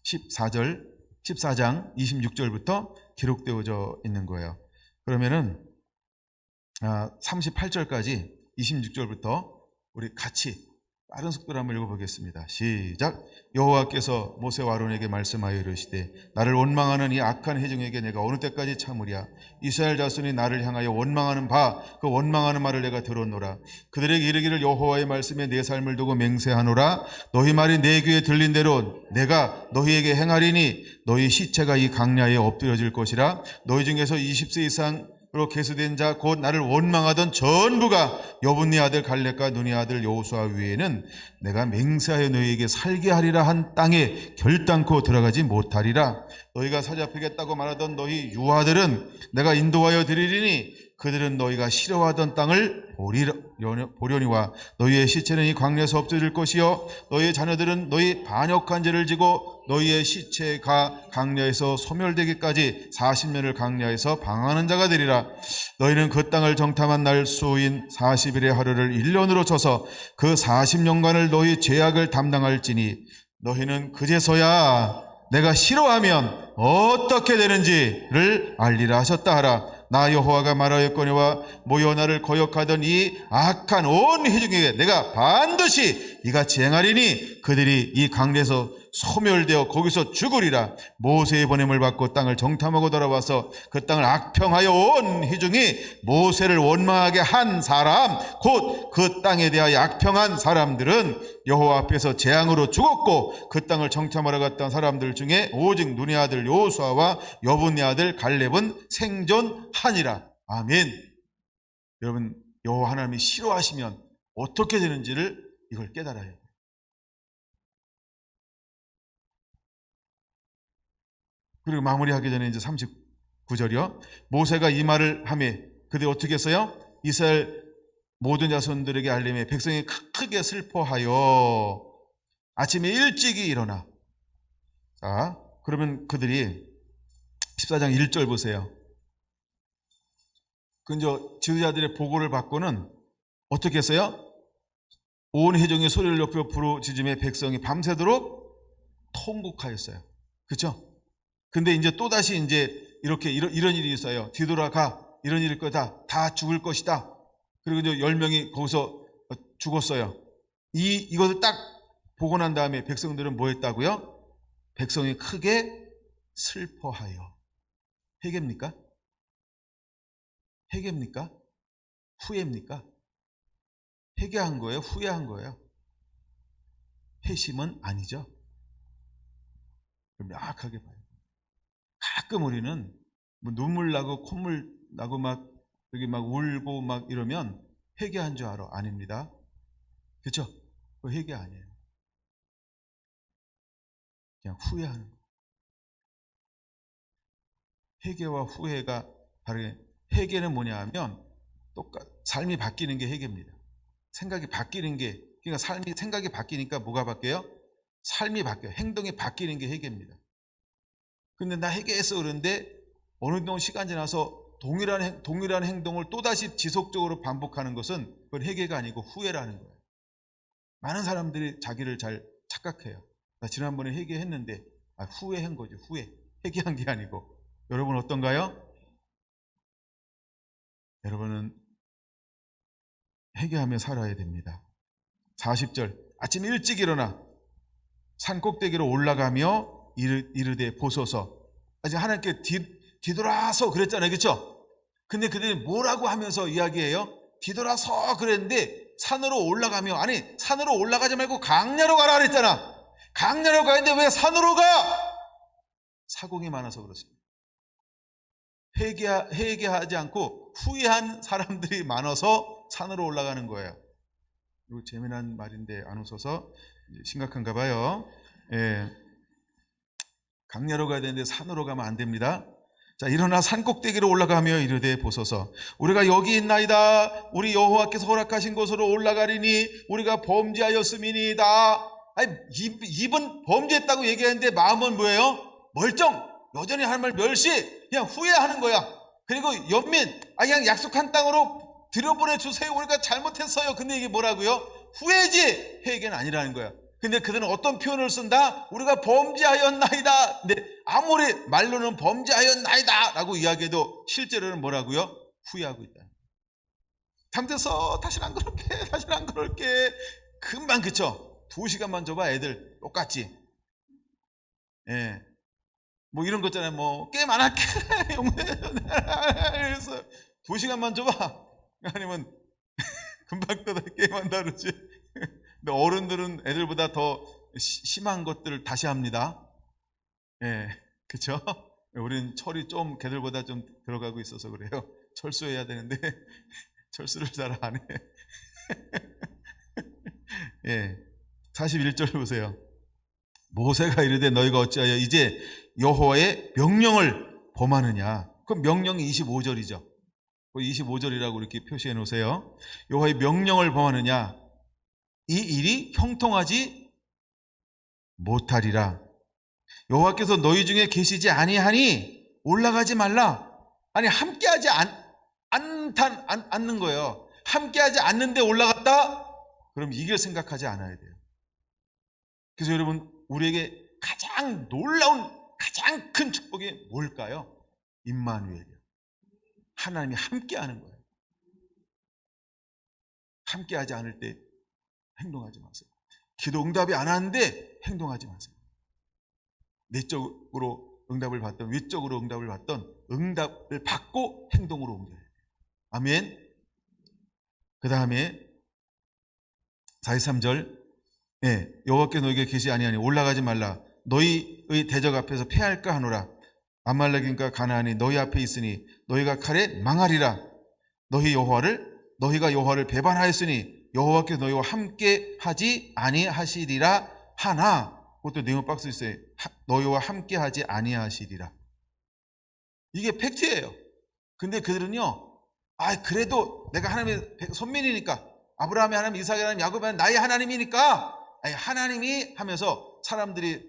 14장 26절부터 기록되어져 있는 거예요. 그러면은 38절까지 26절부터 우리 같이 빠른 속도로 한번 읽어보겠습니다. 시작. 여호와께서 모세와 아론에게 말씀하여 이르시되 나를 원망하는 이 악한 회중에게 내가 어느 때까지 참으랴. 이스라엘 자손이 나를 향하여 원망하는 바 그 원망하는 말을 내가 들었노라. 그들에게 이르기를 여호와의 말씀에 내 삶을 두고 맹세하노라. 너희 말이 내 귀에 들린 대로 내가 너희에게 행하리니 너희 시체가 이 강야에 엎드려질 것이라. 너희 중에서 20세 이상 로 계수된 자 곧 나를 원망하던 전부가 여분네 아들 갈렙과 눈의 아들 여호수아 위에는 내가 맹세하여 너희에게 살게 하리라 한 땅에 결단코 들어가지 못하리라. 너희가 사잡히겠다고 말하던 너희 유아들은 내가 인도하여 드리리니 그들은 너희가 싫어하던 땅을 보려니와 너희의 시체는 이 광야에서 엎드릴 것이요 너희의 자녀들은 너희 반역한 죄를 지고 너희의 시체가 강야에서 소멸되기까지 40년을 강야에서 방황하는 자가 되리라. 너희는 그 땅을 정탐한 날 수인 40일의 하루를 1년으로 쳐서 그 40년간을 너희 죄악을 담당할지니 너희는 그제서야 내가 싫어하면 어떻게 되는지를 알리라 하셨다 하라. 나 여호와가 말하였거니와 모여 나를 거역하던 이 악한 온 회중에게 내가 반드시 이같이 행하리니 그들이 이 강에서 소멸되어 거기서 죽으리라. 모세의 보냄을 받고 땅을 정탐하고 돌아와서 그 땅을 악평하여 온 회중이 모세를 원망하게 한 사람 곧 그 땅에 대하여 악평한 사람들은 여호와 앞에서 재앙으로 죽었고 그 땅을 정탐하러 갔던 사람들 중에 오직 눈의 아들 여호수아와 여분의 아들 갈렙은 생존하니라. 아멘. 여러분, 여호와 하나님이 싫어하시면 어떻게 되는지를 이걸 깨달아야 해요. 그리고 마무리하기 전에 이제 39절이요. 모세가 이 말을 하매 그들이 어떻게 했어요? 이스라엘 모든 자손들에게 알림해 백성이 크게 슬퍼하여 아침에 일찍이 일어나. 자, 그러면 그들이 14장 1절 보세요. 그 이제 지휘자들의 보고를 받고는 어떻게 했어요? 온 회중이 소리를 높여 부르짖음에 백성이 밤새도록 통곡하였어요. 그렇죠? 근데 이제 또다시 이제 이렇게 이런 일이 있어요. 뒤돌아가. 이런 일일 거다. 다 죽을 것이다. 그리고 이제 10명이 거기서 죽었어요. 이것을 딱 보고 난 다음에 백성들은 뭐 했다고요? 백성이 크게 슬퍼하여. 회개입니까? 회개입니까? 후회입니까? 회개한 거예요? 후회한 거예요? 회심은 아니죠. 명확하게 봐요. 가끔 우리는 뭐 눈물 나고 콧물 나고 막 여기 막 울고 막 이러면 회개한 줄 알아. 아닙니다. 그렇죠? 그 회개 아니에요. 그냥 후회하는 거예요. 회개와 후회가 다르게, 회개는 뭐냐 하면 삶이 바뀌는 게 회개입니다. 생각이 바뀌는 게, 그러니까 생각이 바뀌니까 뭐가 바뀌어요? 삶이 바뀌어요. 행동이 바뀌는 게 회개입니다. 근데 나 회개했어 그런데 어느 정도 시간 지나서 동일한 행동을 또다시 지속적으로 반복하는 것은 그건 회개가 아니고 후회라는 거예요. 많은 사람들이 자기를 잘 착각해요. 나 지난번에 회개했는데 후회한 거죠. 후회. 회개한 게 아니고. 여러분 어떤가요? 여러분은 회개하며 살아야 됩니다. 40절 아침 일찍 일어나 산 꼭대기로 올라가며 이르되 보소서. 아직 하나님께 뒤돌아서 그랬잖아요. 그렇죠? 근데 그들이 뭐라고 하면서 이야기해요? 뒤돌아서 그랬는데 산으로 올라가며, 아니 산으로 올라가지 말고 강야로 가라 그랬잖아. 강야로 가는데 왜 산으로 가? 사공이 많아서 그렇습니다. 회개하지 않고 후회한 사람들이 많아서 산으로 올라가는 거예요. 이거 재미난 말인데 안 웃어서 심각한가 봐요. 예. 강야로 가야 되는데 산으로 가면 안 됩니다. 자, 일어나 산 꼭대기로 올라가며 이르되 보소서. 우리가 여기 있나이다. 우리 여호와께서 허락하신 곳으로 올라가리니 우리가 범죄하였음이니이다. 아니, 입은 범죄했다고 얘기하는데 마음은 뭐예요? 멀쩡. 여전히 할 말 멸시. 그냥 후회하는 거야. 그리고 연민, 그냥 약속한 땅으로 들여보내 주세요. 우리가 잘못했어요. 근데 이게 뭐라고요? 후회지. 회개는 아니라는 거야. 근데 그들은 어떤 표현을 쓴다? 우리가 범죄하였나이다. 근데 아무리 말로는 범죄하였나이다 라고 이야기해도 실제로는 뭐라고요? 후회하고 있다. 잘못했어. 다시는 안 그럴게. 다시는 안 그럴게. 금방 그쵸? 2시간만 줘봐. 애들 똑같지. 예. 뭐 이런 거 있잖아요. 뭐 게임 안 할게. 그래서 2시간만 줘봐. 아니면 금방 또 게임한다 그러지. 근데 어른들은 애들보다 더 심한 것들을 다시 합니다. 예, 그쵸? 우리는 철이 좀 걔들보다 좀 들어가고 있어서 그래요. 철수해야 되는데 철수를 잘 안 해. 예, 41절 보세요. 모세가 이르되 너희가 어찌하여 이제 여호와의 명령을 범하느냐. 그럼 명령이 25절이죠. 25절이라고 이렇게 표시해 놓으세요. 여호와의 명령을 범하느냐. 이 일이 형통하지 못하리라. 여호와께서 너희 중에 계시지 아니하니 올라가지 말라. 아니 함께하지 않는 거예요. 함께하지 않는데 올라갔다? 그럼 이길 생각하지 않아야 돼요. 그래서 여러분 우리에게 가장 놀라운 가장 큰 축복이 뭘까요? 임마누엘이요. 하나님이 함께하는 거예요. 함께하지 않을 때 행동하지 마세요. 기도 응답이 안 하는데 행동하지 마세요. 내적으로 응답을 받던 외적으로 응답을 받던 응답을 받고 행동으로 옮겨야 돼요. 아멘. 그 다음에 43절 여호와께 너에게 계시 아니하니 올라가지 말라. 너희의 대적 앞에서 패할까 하노라. 아말렉인과 가나안이 너희 앞에 있으니 너희가 칼에 망하리라. 너희가 여호와를 배반하였으니 여호와께서 너희와 함께 하지 아니하시리라 하나. 그것도 네모 박스 있어요. 너희와 함께 하지 아니하시리라. 이게 팩트예요. 근데 그들은요, 그래도 내가 하나님의 선민이니까, 아브라함의 하나님, 이삭의 하나님, 야곱의 하나님, 나의 하나님이니까, 하나님이 하면서 사람들이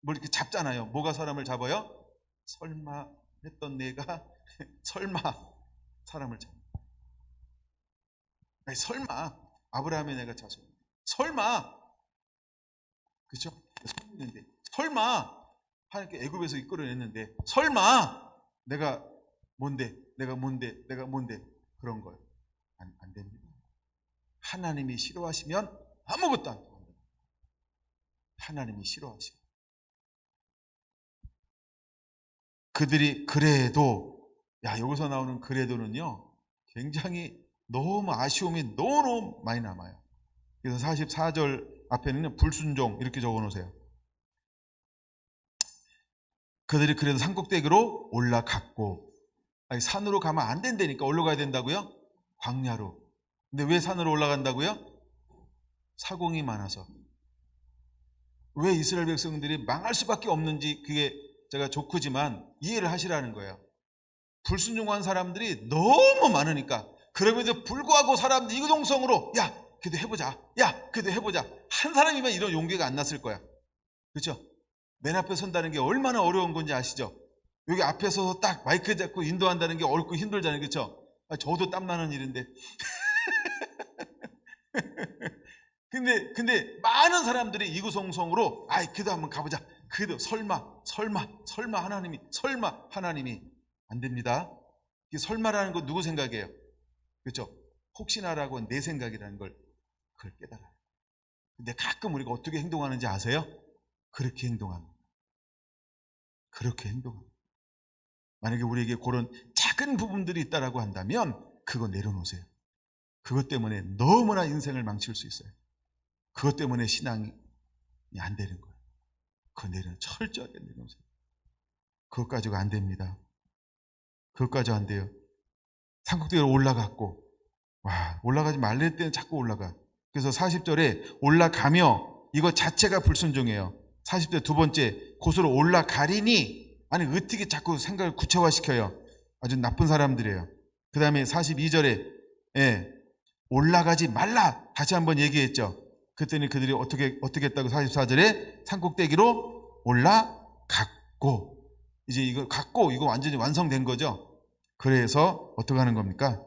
뭘 이렇게 잡잖아요. 뭐가 사람을 잡아요? 설마 했던 내가 설마 사람을 잡아. 설마 아브라함의 내가 자손, 설마, 그렇죠? 선민인데 설마 하나님께 애굽에서 이끌어냈는데 설마 내가 뭔데 그런 거예요. 안 됩니다. 하나님이 싫어하시면 아무것도 안 됩니다. 하나님이 싫어하시면. 그들이 그래도, 여기서 나오는 그래도는요, 굉장히 너무 아쉬움이 너무 많이 남아요. 그래서 44절 앞에는 불순종 이렇게 적어 놓으세요. 그들이 그래도 산꼭대기로 올라갔고, 산으로 가면 안 된다니까 올라가야 된다고요? 광야로. 근데 왜 산으로 올라간다고요? 사공이 많아서. 왜 이스라엘 백성들이 망할 수밖에 없는지 그게 제가 조크지만 이해를 하시라는 거예요. 불순종한 사람들이 너무 많으니까. 그럼에도 불구하고 사람들이 이구동성으로 그래도 해보자. 그래도 해보자. 한 사람이면 이런 용기가 안 났을 거야. 그렇죠? 맨 앞에 선다는 게 얼마나 어려운 건지 아시죠? 여기 앞에 서서 딱 마이크 잡고 인도한다는 게 어렵고 힘들잖아요. 그렇죠? 저도 땀나는 일인데. 근데 많은 사람들이 이구성성으로 그래도 한번 가보자. 그래도 설마 하나님이 안 됩니다. 이 설마라는 건 누구 생각이에요? 그렇죠? 혹시나라고 내 생각이라는 걸 그걸 깨달아요. 근데 가끔 우리가 어떻게 행동하는지 아세요? 그렇게 행동합니다. 만약에 우리에게 그런 작은 부분들이 있다라고 한다면 그거 내려놓으세요. 그것 때문에 너무나 인생을 망칠 수 있어요. 그것 때문에 신앙이 안 되는 거예요. 그거 철저하게 내려놓으세요. 그것 가지고 안 됩니다. 그것 가지고 안 돼요. 산꼭대기로 올라갔고, 올라가지 말릴 때는 자꾸 올라가. 그래서 40절에 올라가며, 이거 자체가 불순종이에요. 40절 두 번째, 곳으로 올라가리니, 어떻게 자꾸 생각을 구체화시켜요. 아주 나쁜 사람들이에요. 그 다음에 42절에 올라가지 말라 다시 한번 얘기했죠. 그랬더니 그들이 어떻게 했다고? 44절에 산꼭대기로 올라갔고, 이제 이거 완전히 완성된 거죠. 그래서 어떻게 하는 겁니까?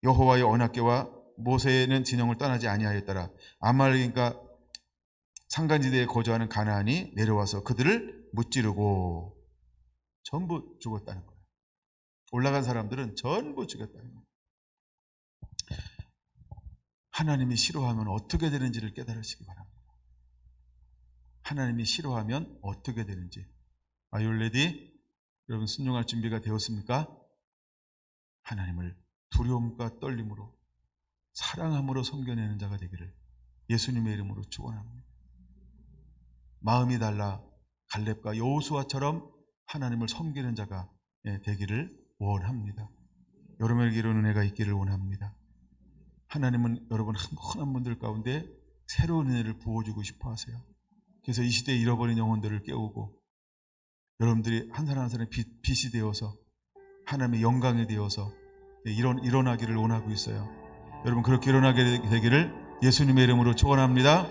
여호와의 언약궤와 모세는 진영을 떠나지 아니하였더라. 아말렉과 산간지대에 거주하는 가나안이 내려와서 그들을 무찌르고 전부 죽었다는 거예요. 올라간 사람들은 전부 죽였다는 거예요. 하나님이 싫어하면 어떻게 되는지를 깨달으시기 바랍니다. 하나님이 싫어하면 어떻게 되는지. Are you ready? 여러분 순종할 준비가 되었습니까? 하나님을 두려움과 떨림으로 사랑함으로 섬겨내는 자가 되기를 예수님의 이름으로 축원합니다. 마음이 달라 갈렙과 여호수아처럼 하나님을 섬기는 자가 되기를 원합니다. 여러분에게 이런 은혜가 있기를 원합니다. 하나님은 여러분 흔한 분들 가운데 새로운 은혜를 부어주고 싶어 하세요. 그래서 이 시대에 잃어버린 영혼들을 깨우고 여러분들이 한 사람 한 사람의 빛이 되어서 하나님의 영광이 되어서 일어나기를 원하고 있어요. 여러분 그렇게 일어나게 되기를 예수님의 이름으로 축원합니다.